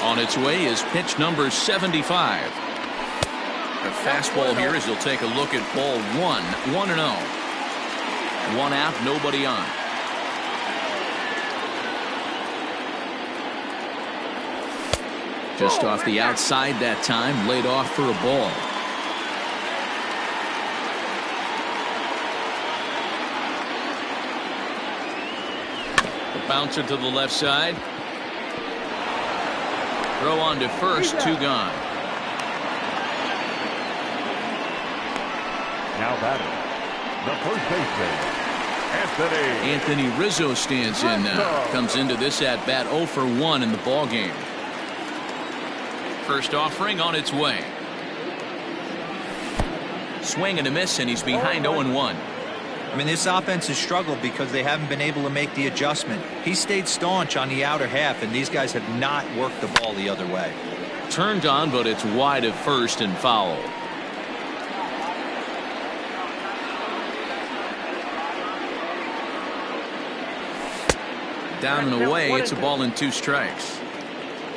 On its way is pitch number 75. A fastball here as he'll take a look at ball 1, 1-0. 1 out, nobody on. Just off the outside that time, laid off for a ball. The bouncer to the left side. Throw on to first, 2 gone. Now batting, the first baseman, Anthony Rizzo stands in now. Comes into this at bat 0 for 1 in the ball game. First offering on its way. Swing and a miss, and he's behind 0-1. I mean, this offense has struggled because they haven't been able to make the adjustment. He stayed staunch on the outer half, and these guys have not worked the ball the other way. Turned on, but it's wide of first and foul. Down and away, it's a ball and 2 strikes.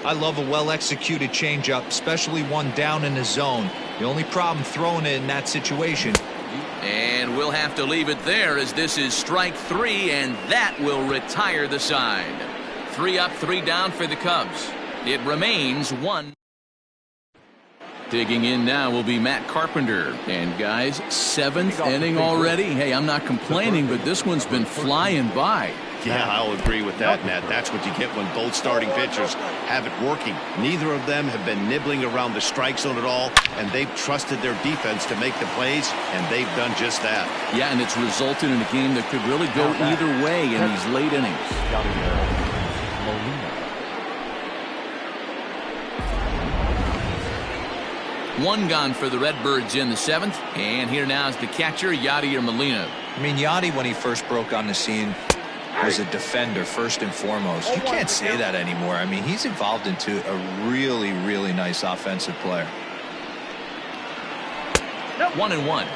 I love a well-executed changeup, especially one down in the zone. The only problem throwing it in that situation. And we'll have to leave it there as this is strike 3, and that will retire the side. 3 up, 3 down for the Cubs. It remains 1. Digging in now will be Matt Carpenter. And guys, 7th inning already. Hey, I'm not complaining, but this one's been flying by. Yeah, I'll agree with that, Matt. That's what you get when both starting pitchers have it working. Neither of them have been nibbling around the strike zone at all, and they've trusted their defense to make the plays, and they've done just that. Yeah, and it's resulted in a game that could really go either way in these late innings. One gone for the Redbirds in the 7th, and here now is the catcher, Yadier Molina. I mean, Yadi, when he first broke on the scene, was a defender first and foremost. You can't say that anymore. I mean, he's evolved into a really, really nice offensive player. 1-1.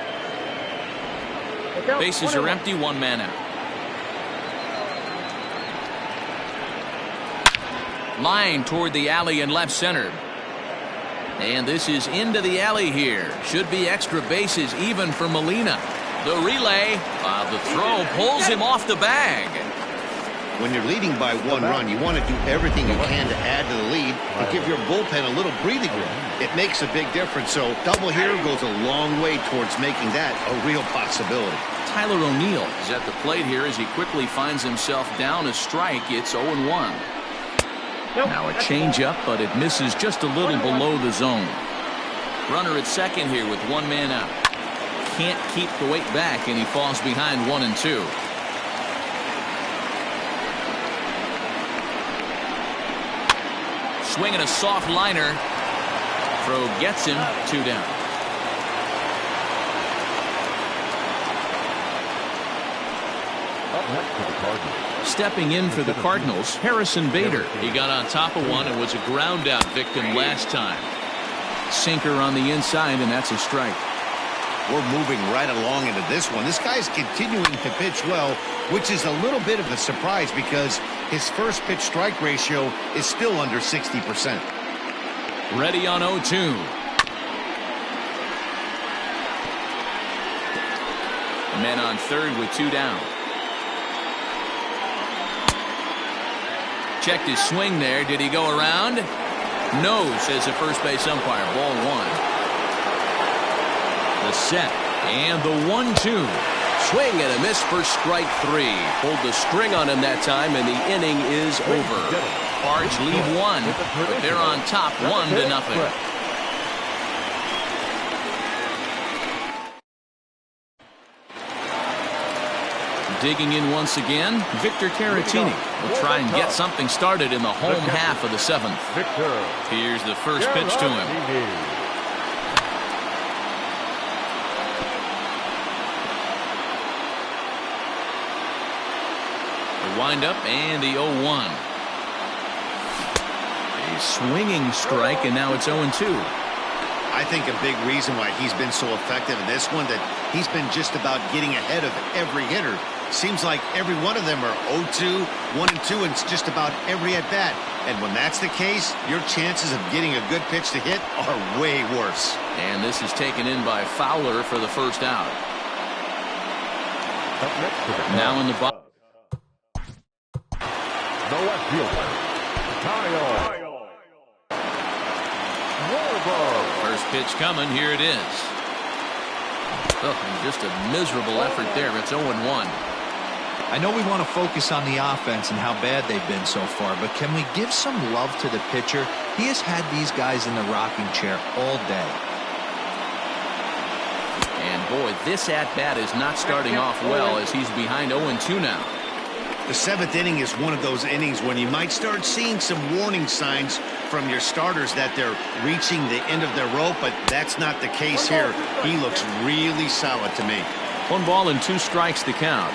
Bases are empty, 1 man out. Line toward the alley in left center. And this is into the alley here. Should be extra bases even for Molina. The relay, the throw pulls him off the bag. When you're leading by 1 run, you want to do everything you can to add to the lead and give your bullpen a little breathing room. It makes a big difference, so double here goes a long way towards making that a real possibility. Tyler O'Neill is at the plate here as he quickly finds himself down a strike. It's 0-1. Now a changeup, but it misses just a little below the zone. Runner at second here with 1 man out. Can't keep the weight back, and he falls behind 1-2. Swinging a soft liner. Throw gets him 2 down. Up next for the Cardinals. Stepping in for the Cardinals, Harrison Bader. He got on top of one and was a ground out victim last time. Sinker on the inside, and that's a strike. We're moving right along into this one. This guy's continuing to pitch well, which is a little bit of a surprise because his first pitch strike ratio is still under 60%. Ready on 0-2. Men on third with 2 down. Checked his swing there. Did he go around? No, says the first base umpire. Ball 1. The set and the 1-2. Swing and a miss for strike 3. Pulled the string on him that time, and the inning is over. Cards lead 1, but they're on top 1-0. Digging in once again, Victor Caratini will try and get something started in the home half of the 7th. Here's the first pitch to him. Wind up and the 0-1. A swinging strike, and now it's 0-2. I think a big reason why he's been so effective in this one that he's been just about getting ahead of every hitter. Seems like every one of them are 0-2, 1-2, and it's just about every at bat. And when that's the case, your chances of getting a good pitch to hit are way worse. And this is taken in by Fowler for the first out. Now in the box. The left fielder, Kyle. First pitch coming. Here it is. Oh, and just a miserable effort there. It's 0-1. I know we want to focus on the offense and how bad they've been so far, but can we give some love to the pitcher? He has had these guys in the rocking chair all day. And boy, this at-bat is not starting off well as he's behind 0-2 now. The 7th inning is one of those innings when you might start seeing some warning signs from your starters that they're reaching the end of their rope, but that's not the case here. He looks really solid to me. 1 ball and 2 strikes to count.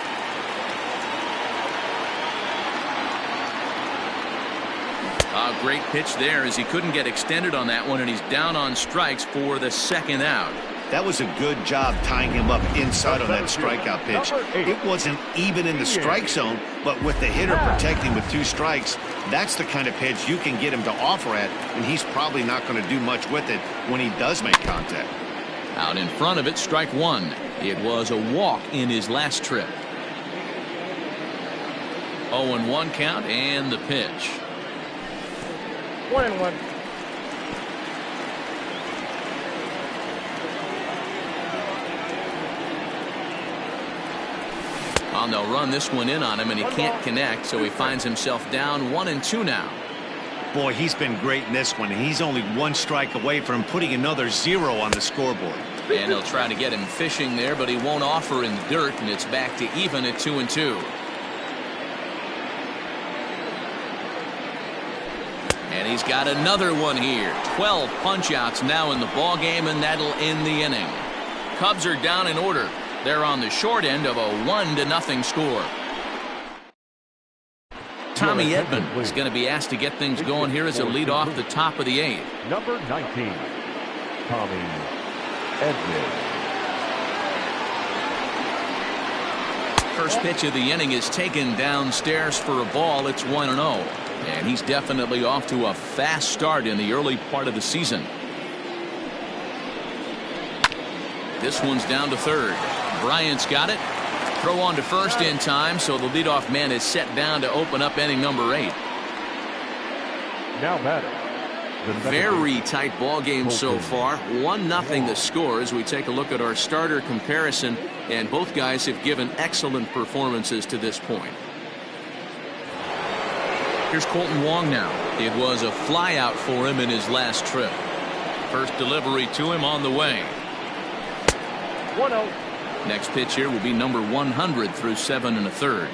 A great pitch there as he couldn't get extended on that one, and he's down on strikes for the 2nd out. That was a good job tying him up inside on that strikeout pitch. It wasn't even in the strike zone, but with the hitter protecting with 2 strikes, that's the kind of pitch you can get him to offer at, and he's probably not going to do much with it when he does make contact. Out in front of it, strike 1. It was a walk in his last trip. 0-1 count and the pitch. 1-1. And they'll run this one in on him, and he can't connect, so he finds himself down 1-2 now. Boy, he's been great in this one, and he's only 1 strike away from putting another 0 on the scoreboard. And they'll try to get him fishing there, but he won't offer in the dirt, and it's back to even at 2-2. And he's got another one here. 12 punch-outs now in the ball game, and that'll end the inning. Cubs are down in order. They're on the short end of a 1-0 score. Tommy Edman is going to be asked to get things going here as a lead off the top of the 8th. Number 19, Tommy Edman. First pitch of the inning is taken downstairs for a ball. It's 1-0. And he's definitely off to a fast start in the early part of the season. This one's down to third. Bryant's got it. Throw on to first in time, so the leadoff man is set down to open up inning number 8. Now batting. Very tight ball game so far. 1-0 the score as we take a look at our starter comparison, and both guys have given excellent performances to this point. Here's Colton Wong now. It was a flyout for him in his last trip. First delivery to him on the way. 1-0. Next pitch here will be number 100 through 7 1/3.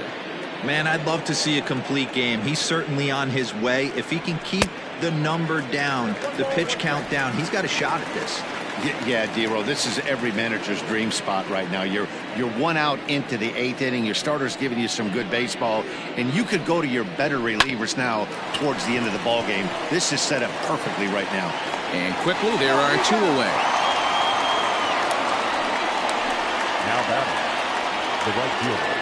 Man, I'd love to see a complete game. He's certainly on his way. If he can keep the number down, the pitch count down, he's got a shot at this. Yeah, D-Row, this is every manager's dream spot right now. You're 1 out into the 8th inning. Your starter's giving you some good baseball, and you could go to your better relievers now towards the end of the ball game. This is set up perfectly right now. And quickly, there are 2 away. Now batting. The right fielder,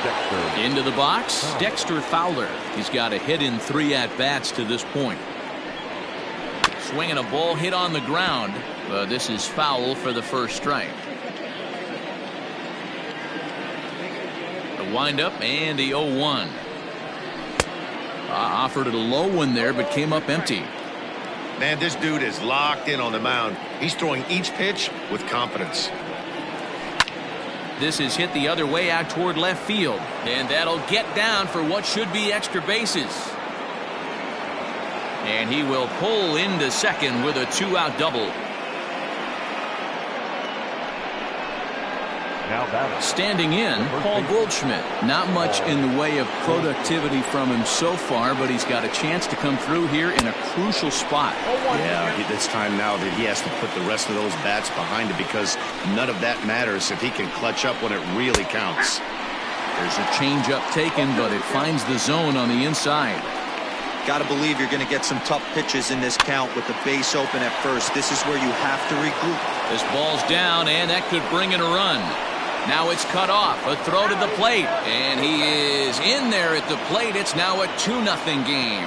Dexter. Into the box, Dexter Fowler. He's got a hit in 3 at-bats to this point. Swinging a ball hit on the ground. This is foul for the first strike. The windup and the 0-1. Offered it a low one there, but came up empty. Man, this dude is locked in on the mound. He's throwing each pitch with confidence. This is hit the other way out toward left field, and that'll get down for what should be extra bases. And he will pull into second with a 2-out double. Now batting. Standing in, Paul Goldschmidt. Not much in the way of productivity from him so far, but he's got a chance to come through here in a crucial spot. Yeah, it's time now that he has to put the rest of those bats behind it, because none of that matters if he can clutch up when it really counts. There's a changeup taken, but it finds the zone on the inside. Got to believe you're going to get some tough pitches in this count with the base open at first. This is where you have to regroup. This ball's down, and that could bring in a run. Now it's cut off. A throw to the plate, and he is in there at the plate. It's now a 2-0 game.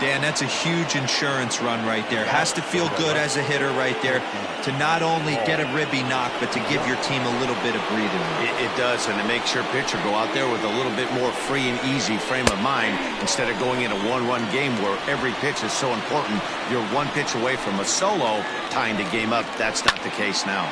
Dan, that's a huge insurance run right there. Has to feel good as a hitter right there to not only get a ribby knock, but to give your team a little bit of breathing room. It does, and it makes your pitcher go out there with a little bit more free and easy frame of mind instead of going in a 1-run game where every pitch is so important. You're 1 pitch away from a solo tying the game up. That's not the case now.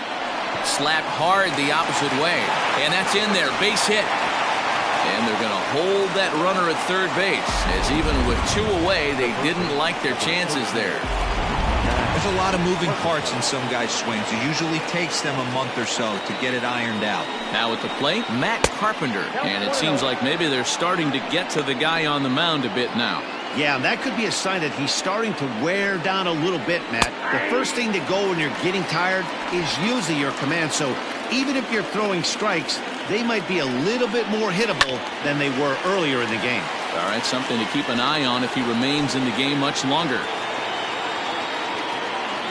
Slapped hard the opposite way, and that's in there. Base hit. And they're going to hold that runner at third base, as even with 2 away, they didn't like their chances there. There's a lot of moving parts in some guys' swings. It usually takes them a month or so to get it ironed out. Now at the plate, Matt Carpenter. And it seems like maybe they're starting to get to the guy on the mound a bit now. Yeah, that could be a sign that he's starting to wear down a little bit, Matt. The first thing to go when you're getting tired is usually your command. So even if you're throwing strikes, they might be a little bit more hittable than they were earlier in the game. All right, something to keep an eye on if he remains in the game much longer.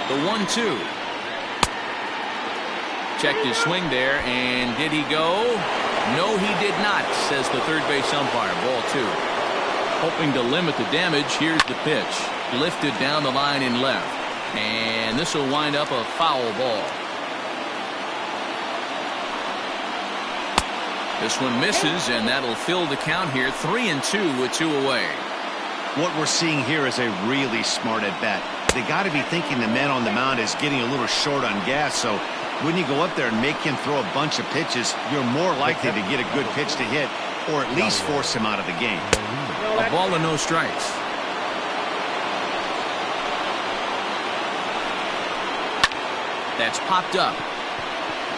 The 1-2. Checked his swing there, and did he go? No, he did not, says the third base umpire. Ball 2. Hoping to limit the damage, here's the pitch. Lifted down the line in left. And this will wind up a foul ball. This one misses, and that'll fill the count here. 3-2 with 2 away. What we're seeing here is a really smart at-bat. They got to be thinking the man on the mound is getting a little short on gas, so when you go up there and make him throw a bunch of pitches, you're more likely to get a good pitch to hit, or at least force him out of the game. A ball and no strikes. That's popped up.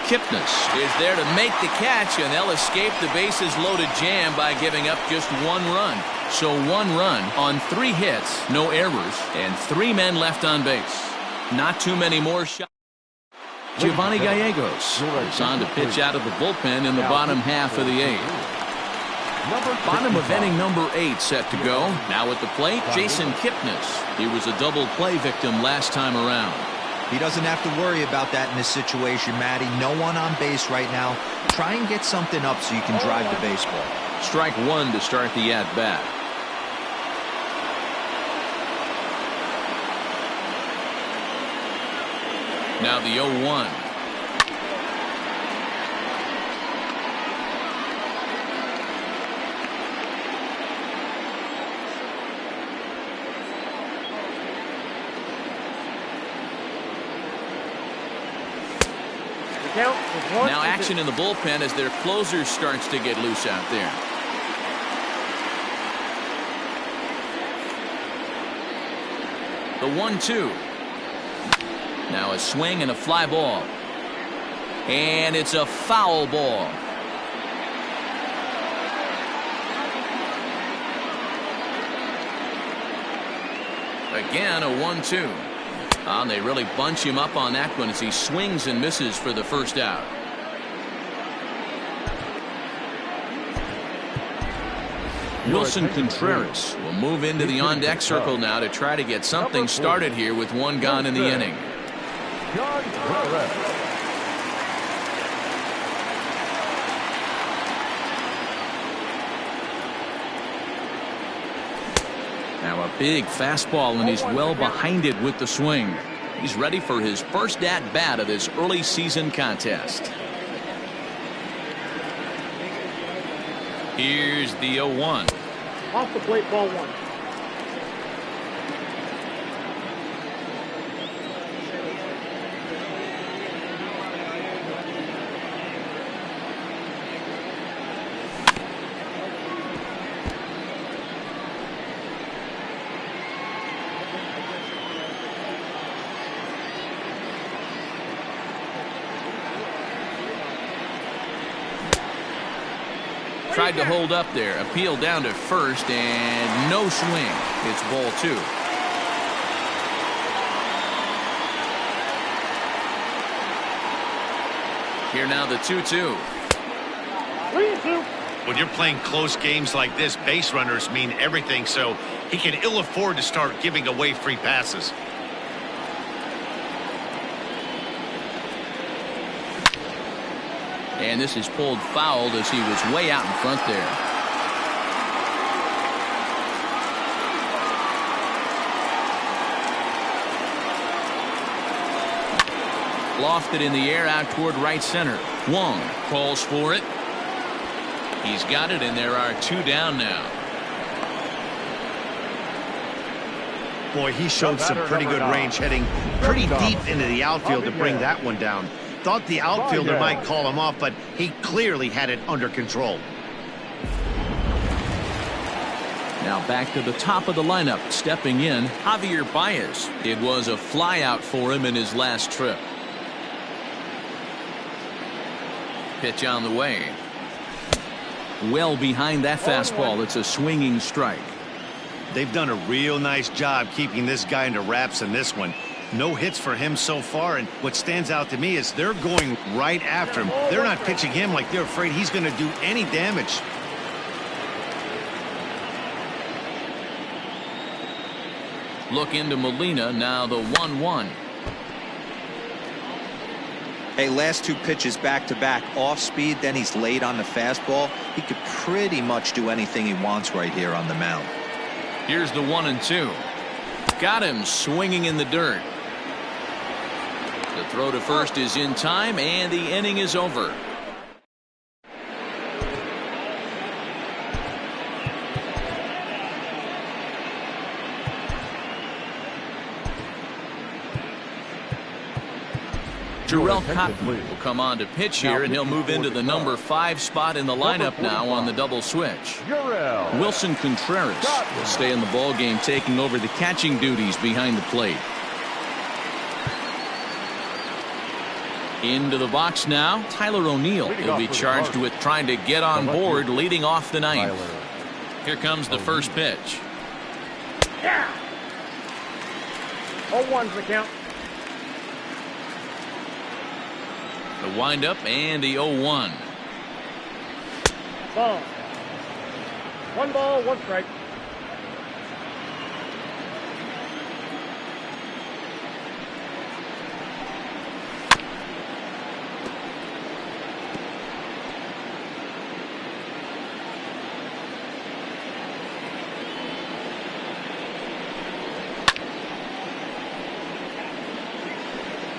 Kipnis is there to make the catch, and they'll escape the bases loaded jam by giving up just 1 run. So 1 run on 3 hits, no errors, and 3 men left on base. Not too many more shots. Giovanni Gallegos is on to pitch out of the bullpen in the bottom half of the 8th. Bottom of inning number 8 set to go. Now at the plate, Jason Kipnis. He was a double play victim last time around. He doesn't have to worry about that in this situation, Matty. No one on base right now. Try and get something up so you can drive the baseball. Strike 1 to start the at-bat. Now the 0-1. count is 1 Now and action 2. in the bullpen as their closer starts to get loose out there. The 1-2. Now a swing and a fly ball. And it's a foul ball. Again, a 1-2. And they really bunch him up on that one as he swings and misses for the first out. Wilson Contreras will move into the on-deck circle now to try to get something started here with one gone in the inning. Now a big fastball, and he's well behind it with the swing. He's ready for his first at-bat of this early season contest. Here's the 0-1. Off the plate, ball 1. Tried to hold up there. Appeal down to first, and no swing. It's ball 2. Here now the 2-2. 3-2. When you're playing close games like this, base runners mean everything, so he can ill afford to start giving away free passes. And this is pulled foul as he was way out in front there. Lofted in the air out toward right center. Wong calls for it. He's got it, and there are 2 down now. Boy, he showed some pretty good range heading pretty deep into the outfield to bring that one down. Thought the outfielder might call him off, but he clearly had it under control. Now back to the top of the lineup. Stepping in, Javier Baez. It was a flyout for him in his last trip. Pitch on the way. Well behind that fastball. It's a swinging strike. They've done a real nice job keeping this guy into wraps in this one. No hits for him so far, and what stands out to me is they're going right after him. They're not pitching him like they're afraid he's going to do any damage. Look into Molina, now the 1-1. Hey, last 2 pitches back-to-back, off speed, then he's late on the fastball. He could pretty much do anything he wants right here on the mound. Here's the 1-2. Got him swinging in the dirt. The throw to first is in time, and the inning is over. Jarrell Cotton will come on to pitch here, and he'll move into the number 5 spot in the lineup now on the double switch. Wilson Contreras will stay in the ball game, taking over the catching duties behind the plate. Into the box now, Tyler O'Neill. He'll be charged with trying to get on board, leading off the ninth. Here comes the first pitch. Yeah. 0-1's the count. The windup and the 0-1. Ball. 1 ball, 1 strike.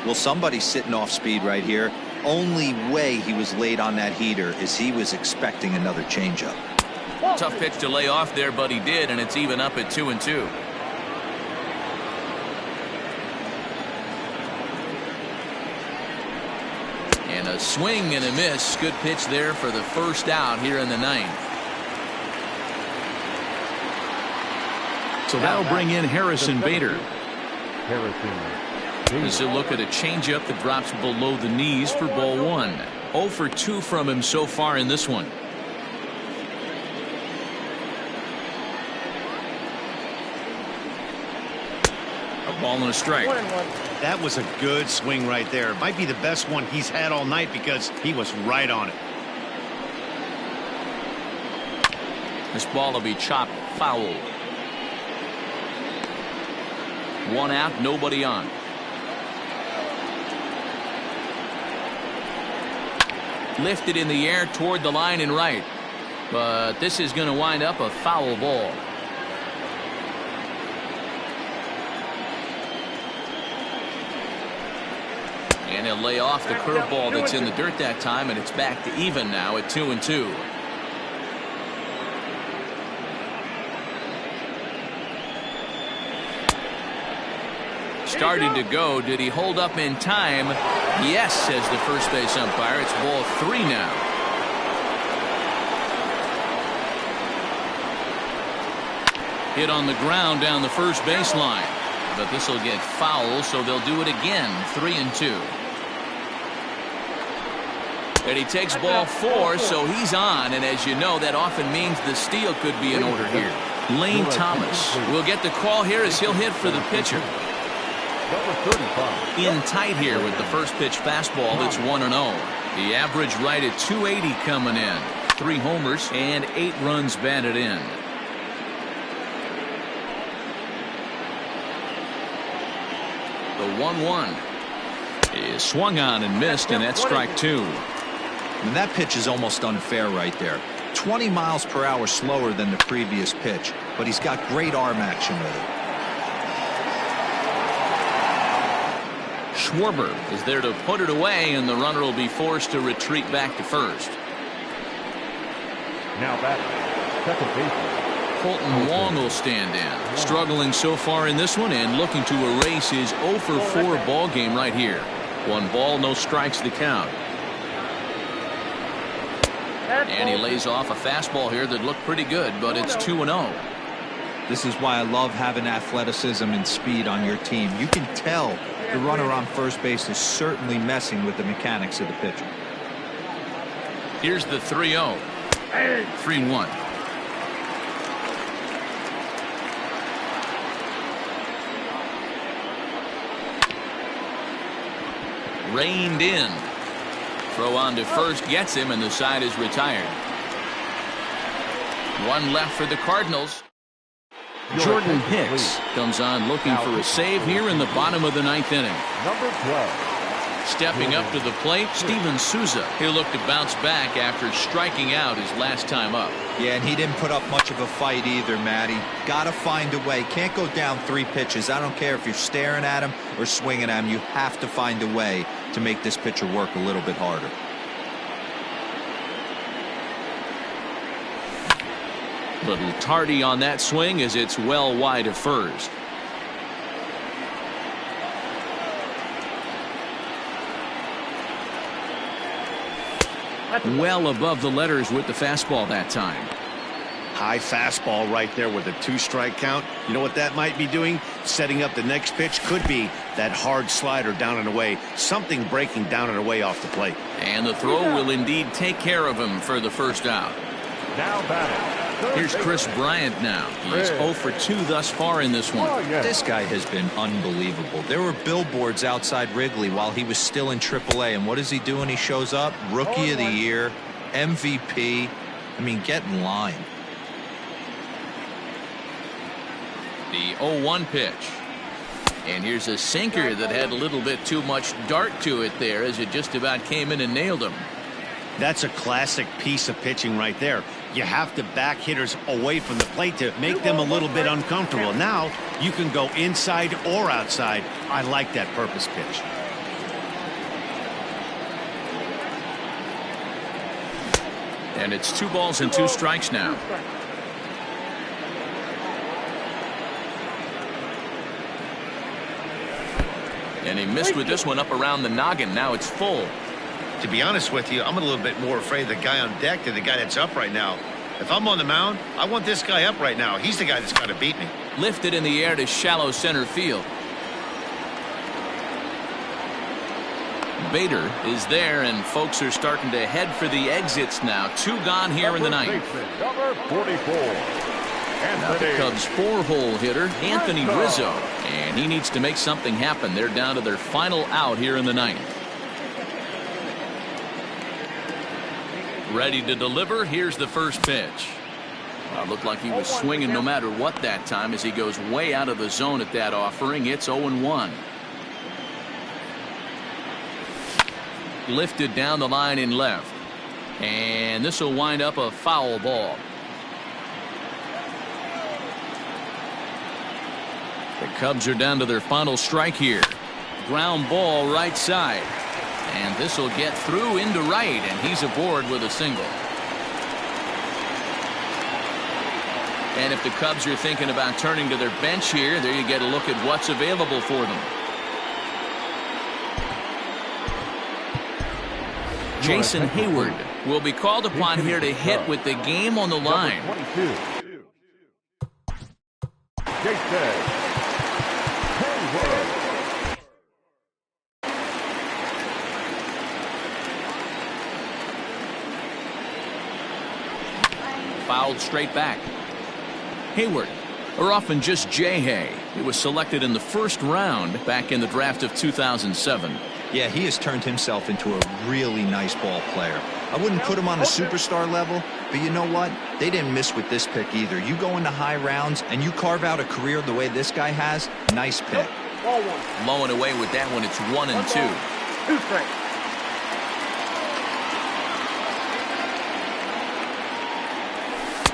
Well, somebody's sitting off speed right here. Only way he was late on that heater is he was expecting another changeup. Tough pitch to lay off there, but he did, and it's even up at 2-2. And a swing and a miss. Good pitch there for the first out here in the ninth. So that'll bring in Harrison Bader. As a look at a changeup that drops below the knees for ball one. 0 for 2 from him so far in this one. A ball and a strike. That was a good swing right there. It might be the best one he's had all night because he was right on it. This ball will be chopped foul. 1 out, nobody on. Lifted in the air toward the line and right. But this is going to wind up a foul ball. And he'll lay off the curveball that's in the dirt that time, and it's back to even now at 2-2. Started to go. Did he hold up in time? Yes, says the first base umpire. It's ball 3 now. Hit on the ground down the first baseline. But this will get foul, so they'll do it again. 3-2. And he takes ball 4, so he's on. And as you know, that often means the steal could be in order here. Lane Thomas will get the call here as he'll hit for the pitcher. In tight here with the first pitch fastball. It's 1-0. The average right at 280 coming in. 3 homers and 8 runs batted in. The 1-1 is swung on and missed, and that's strike 2. And that pitch is almost unfair right there. 20 miles per hour slower than the previous pitch, but he's got great arm action with it. Schwarber is there to put it away, and the runner will be forced to retreat back to first. Now batting, second baseman. Colton Wong will stand in. Struggling so far in this one and looking to erase his 0 for 4 ball game right here. 1 ball, no strikes the count. And he lays off a fastball here that looked pretty good, but it's 2-0. This is why I love having athleticism and speed on your team. You can tell the runner on first base is certainly messing with the mechanics of the pitcher. Here's the 3-0. 3-1. Reined in. Throw on to first gets him, and the side is retired. 1 left for the Cardinals. Jordan Hicks comes on looking for a save here in the bottom of the 9th inning. Number 12. Stepping up to the plate, Steven Souza. He'll look to bounce back after striking out his last time up. Yeah, and he didn't put up much of a fight either, Matty. Got to find a way. Can't go down 3 pitches. I don't care if you're staring at him or swinging at him. You have to find a way to make this pitcher work a little bit harder. Little tardy on that swing as it's well wide of first. Well above the letters with the fastball that time. High fastball right there with a 2-strike count. You know what that might be doing? Setting up the next pitch. Could be that hard slider down and away. Something breaking down and away off the plate. And the throw will indeed take care of him for the first out. Now batting. Here's Chris Bryant now. He's 0 for 2 thus far in this one. This guy has been unbelievable. There were billboards outside Wrigley while he was still in AAA. And what is he doing? He shows up. Rookie of the Year. MVP. I mean, get in line. The 0-1 pitch. And here's a sinker that had a little bit too much dart to it there as it just about came in and nailed him. That's a classic piece of pitching right there. You have to back hitters away from the plate to make them a little bit uncomfortable. Now you can go inside or outside. I like that purpose pitch. And it's 2 balls and 2 strikes now. And he missed with this one up around the noggin. Now it's full. To be honest with you, I'm a little bit more afraid of the guy on deck than the guy that's up right now. If I'm on the mound, I want this guy up right now. He's the guy that's got to beat me. Lifted in the air to shallow center field. Bader is there, and folks are starting to head for the exits now. 2 gone here in the ninth. Number 44. Now the Cubs' 4-hole hitter, Anthony Rizzo. And he needs to make something happen. They're down to their final out here in the ninth. Ready to deliver. Here's the first pitch. Looked like he was swinging no matter what that time as he goes way out of the zone at that offering. It's 0-1. Lifted down the line in left. And this will wind up a foul ball. The Cubs are down to their final strike here. Ground ball right side. And this will get through into right, and he's aboard with a single. And if the Cubs are thinking about turning to their bench here, there you get a look at what's available for them. Jason Hayward will be called upon here to hit with the game on the line. Number 22. Jason Hayward. Fouled straight back. Hayward, or often just J-Hay. He was selected in the first round back in the draft of 2007. Yeah, he has turned himself into a really nice ball player. I wouldn't put him on a superstar level, but you know what? They didn't miss with this pick either. You go into high rounds and you carve out a career the way this guy has, nice pick. Ball 1. Low and away with that one. It's 1-2. 2 strikes.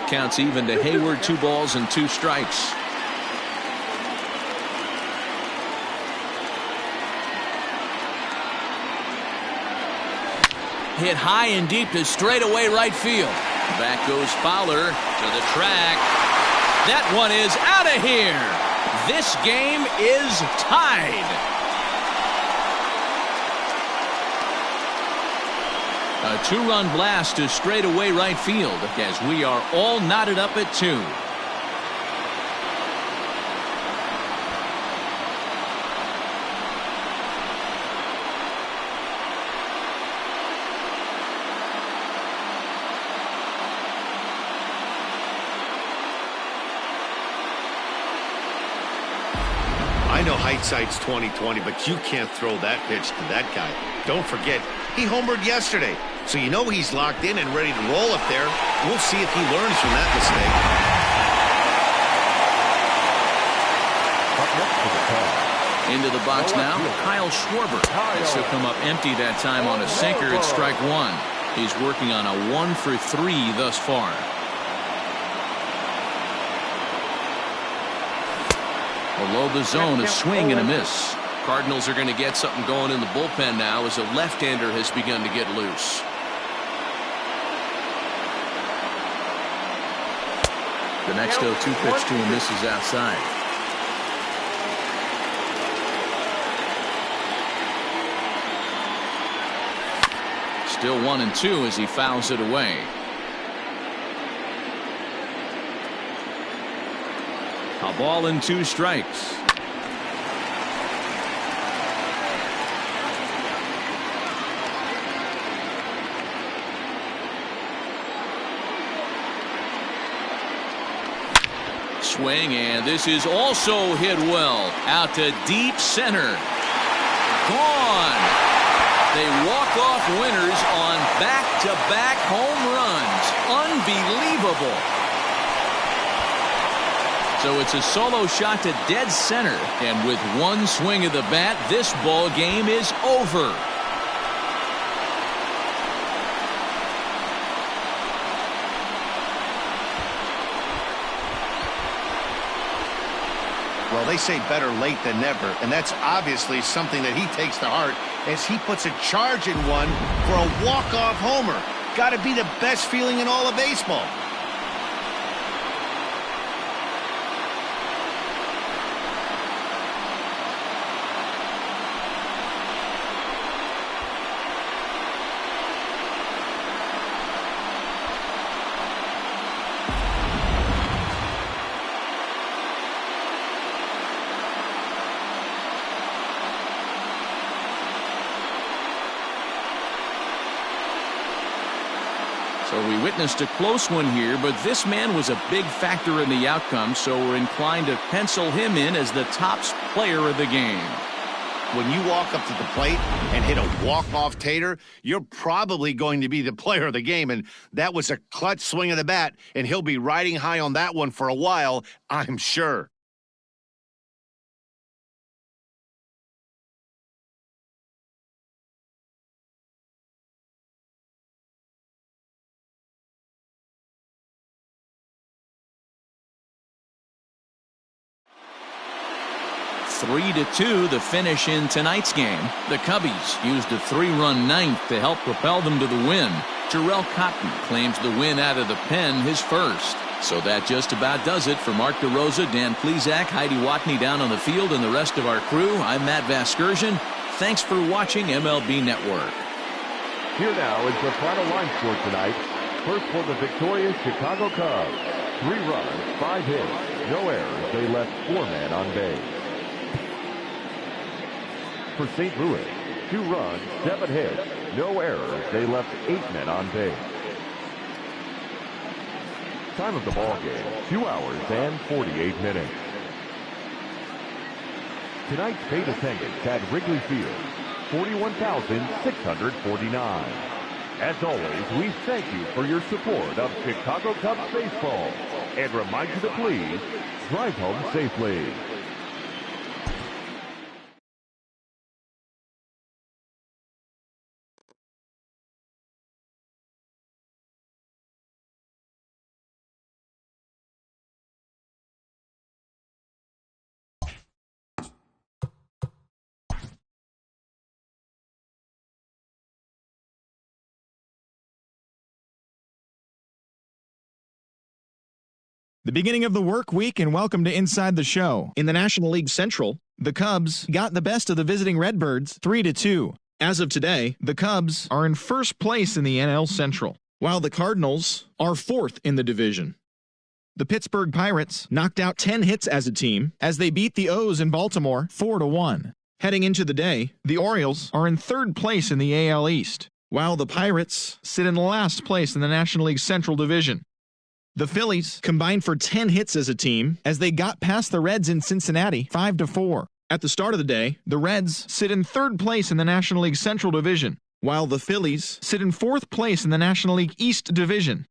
Counts even to Hayward. 2 balls and 2 strikes. Hit high and deep to straightaway right field. Back goes Fowler to the track. That one is out of here. This game is tied. A 2-run blast to straightaway right field as we are all knotted up at 2. I know hindsight's 20/20, but you can't throw that pitch to that guy. Don't forget, he homered yesterday, so you know he's locked in and ready to roll up there. We'll see if he learns from that mistake. Up next to the Cubs. Into the box now, Kyle Schwarber. This will come up empty that time on a sinker at strike 1. He's working on a 1 for 3 thus far. Below the zone, a swing and a miss. Cardinals are going to get something going in the bullpen now as a left-hander has begun to get loose. The next 0-2 pitch to him misses outside. Still 1-2 as he fouls it away. A ball and 2 strikes. Swing, and this is also hit well. Out to deep center. Gone. They walk off winners on back-to-back home runs. Unbelievable. So it's a solo shot to dead center, and with one swing of the bat, this ball game is over. Well, they say better late than never, and that's obviously something that he takes to heart as he puts a charge in one for a walk-off homer. Got to be the best feeling in all of baseball. So we witnessed a close one here, but this man was a big factor in the outcome, so we're inclined to pencil him in as the top player of the game. When you walk up to the plate and hit a walk-off tater, you're probably going to be the player of the game, and that was a clutch swing of the bat, and he'll be riding high on that one for a while, I'm sure. Three to two, the finish in tonight's game. The Cubbies used a 3-run ninth to help propel them to the win. Jarrell Cotton claims the win out of the pen, his first. So that just about does it for Mark DeRosa, Dan Plesac, Heidi Watney down on the field, and the rest of our crew. I'm Matt Vasgersian. Thanks for watching MLB Network. Here now is the final line score tonight. First for the victorious Chicago Cubs. 3 runs, 5 hits, no errors. They left 4 men on base. For St. Louis, 2 runs, 7 hits, no errors. They left 8 men on base. Time of the ball game, 2 hours and 48 minutes. Tonight's paid attendance at Wrigley Field, 41,649. As always, we thank you for your support of Chicago Cubs baseball and remind you to please drive home safely. The beginning of the work week, and welcome to Inside the Show. In the National League Central, the Cubs got the best of the visiting Redbirds 3-2. As of today, the Cubs are in first place in the NL Central, while the Cardinals are fourth in the division. The Pittsburgh Pirates knocked out 10 hits as a team as they beat the O's in Baltimore 4-1. Heading into the day, the Orioles are in third place in the AL East, while the Pirates sit in last place in the National League Central Division. The Phillies combined for 10 hits as a team as they got past the Reds in Cincinnati 5-4. At the start of the day, the Reds sit in third place in the National League Central Division, while the Phillies sit in fourth place in the National League East Division.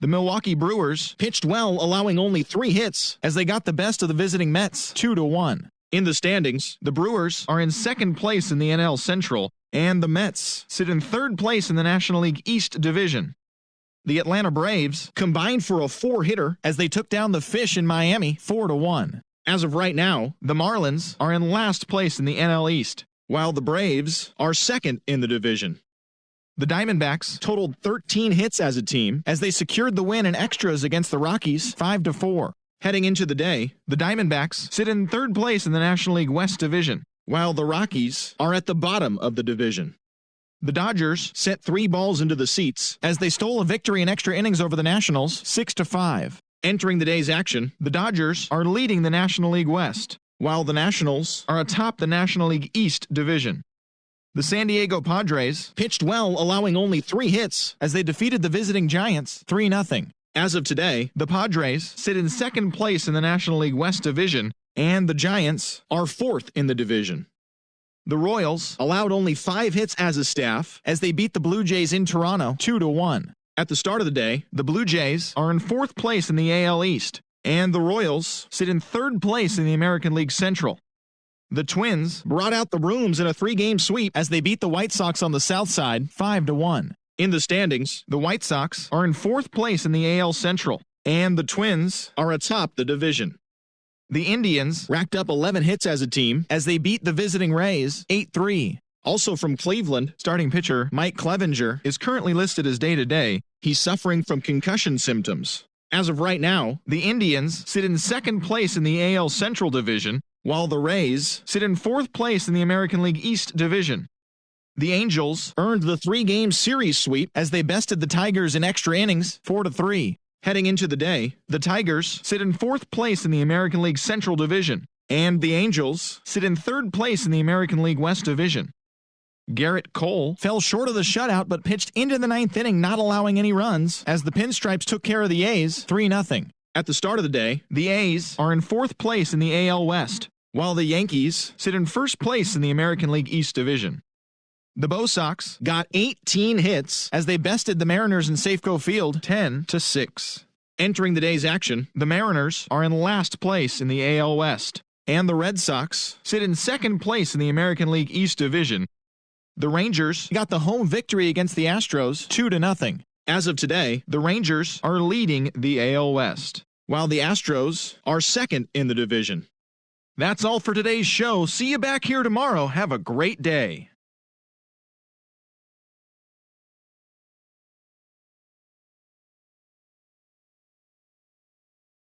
The Milwaukee Brewers pitched well, allowing only 3 hits as they got the best of the visiting Mets 2-1. In the standings, the Brewers are in second place in the NL Central, and the Mets sit in third place in the National League East Division. The Atlanta Braves combined for a 4-hitter as they took down the Fish in Miami 4-1. As of right now, the Marlins are in last place in the NL East, while the Braves are second in the division. The Diamondbacks totaled 13 hits as a team as they secured the win in extras against the Rockies 5-4. Heading into the day, the Diamondbacks sit in third place in the National League West Division, while the Rockies are at the bottom of the division. The Dodgers sent 3 balls into the seats as they stole a victory in extra innings over the Nationals 6-5. Entering the day's action, the Dodgers are leading the National League West, while the Nationals are atop the National League East Division. The San Diego Padres pitched well, allowing only 3 hits as they defeated the visiting Giants 3-0. As of today, the Padres sit in second place in the National League West Division, and the Giants are fourth in the division. The Royals allowed only 5 hits as a staff as they beat the Blue Jays in Toronto 2-1. At the start of the day, the Blue Jays are in fourth place in the AL East, and the Royals sit in third place in the American League Central. The Twins brought out the brooms in a 3-game sweep as they beat the White Sox on the south side 5-1. In the standings, the White Sox are in fourth place in the AL Central, and the Twins are atop the division. The Indians racked up 11 hits as a team as they beat the visiting Rays 8-3. Also from Cleveland, starting pitcher Mike Clevinger is currently listed as day-to-day. He's suffering from concussion symptoms. As of right now, the Indians sit in second place in the AL Central Division, while the Rays sit in fourth place in the American League East Division. The Angels earned the 3-game series sweep as they bested the Tigers in extra innings 4-3. Heading into the day, the Tigers sit in fourth place in the American League Central Division, and the Angels sit in third place in the American League West Division. Garrett Cole fell short of the shutout but pitched into the ninth inning, not allowing any runs, as the Pinstripes took care of the A's 3-0. At the start of the day, the A's are in fourth place in the AL West, while the Yankees sit in first place in the American League East Division. The Bo Sox got 18 hits as they bested the Mariners in Safeco Field 10-6. Entering the day's action, the Mariners are in last place in the AL West, and the Red Sox sit in second place in the American League East Division. The Rangers got the home victory against the Astros 2-0. As of today, the Rangers are leading the AL West, while the Astros are second in the division. That's all for today's show. See you back here tomorrow. Have a great day.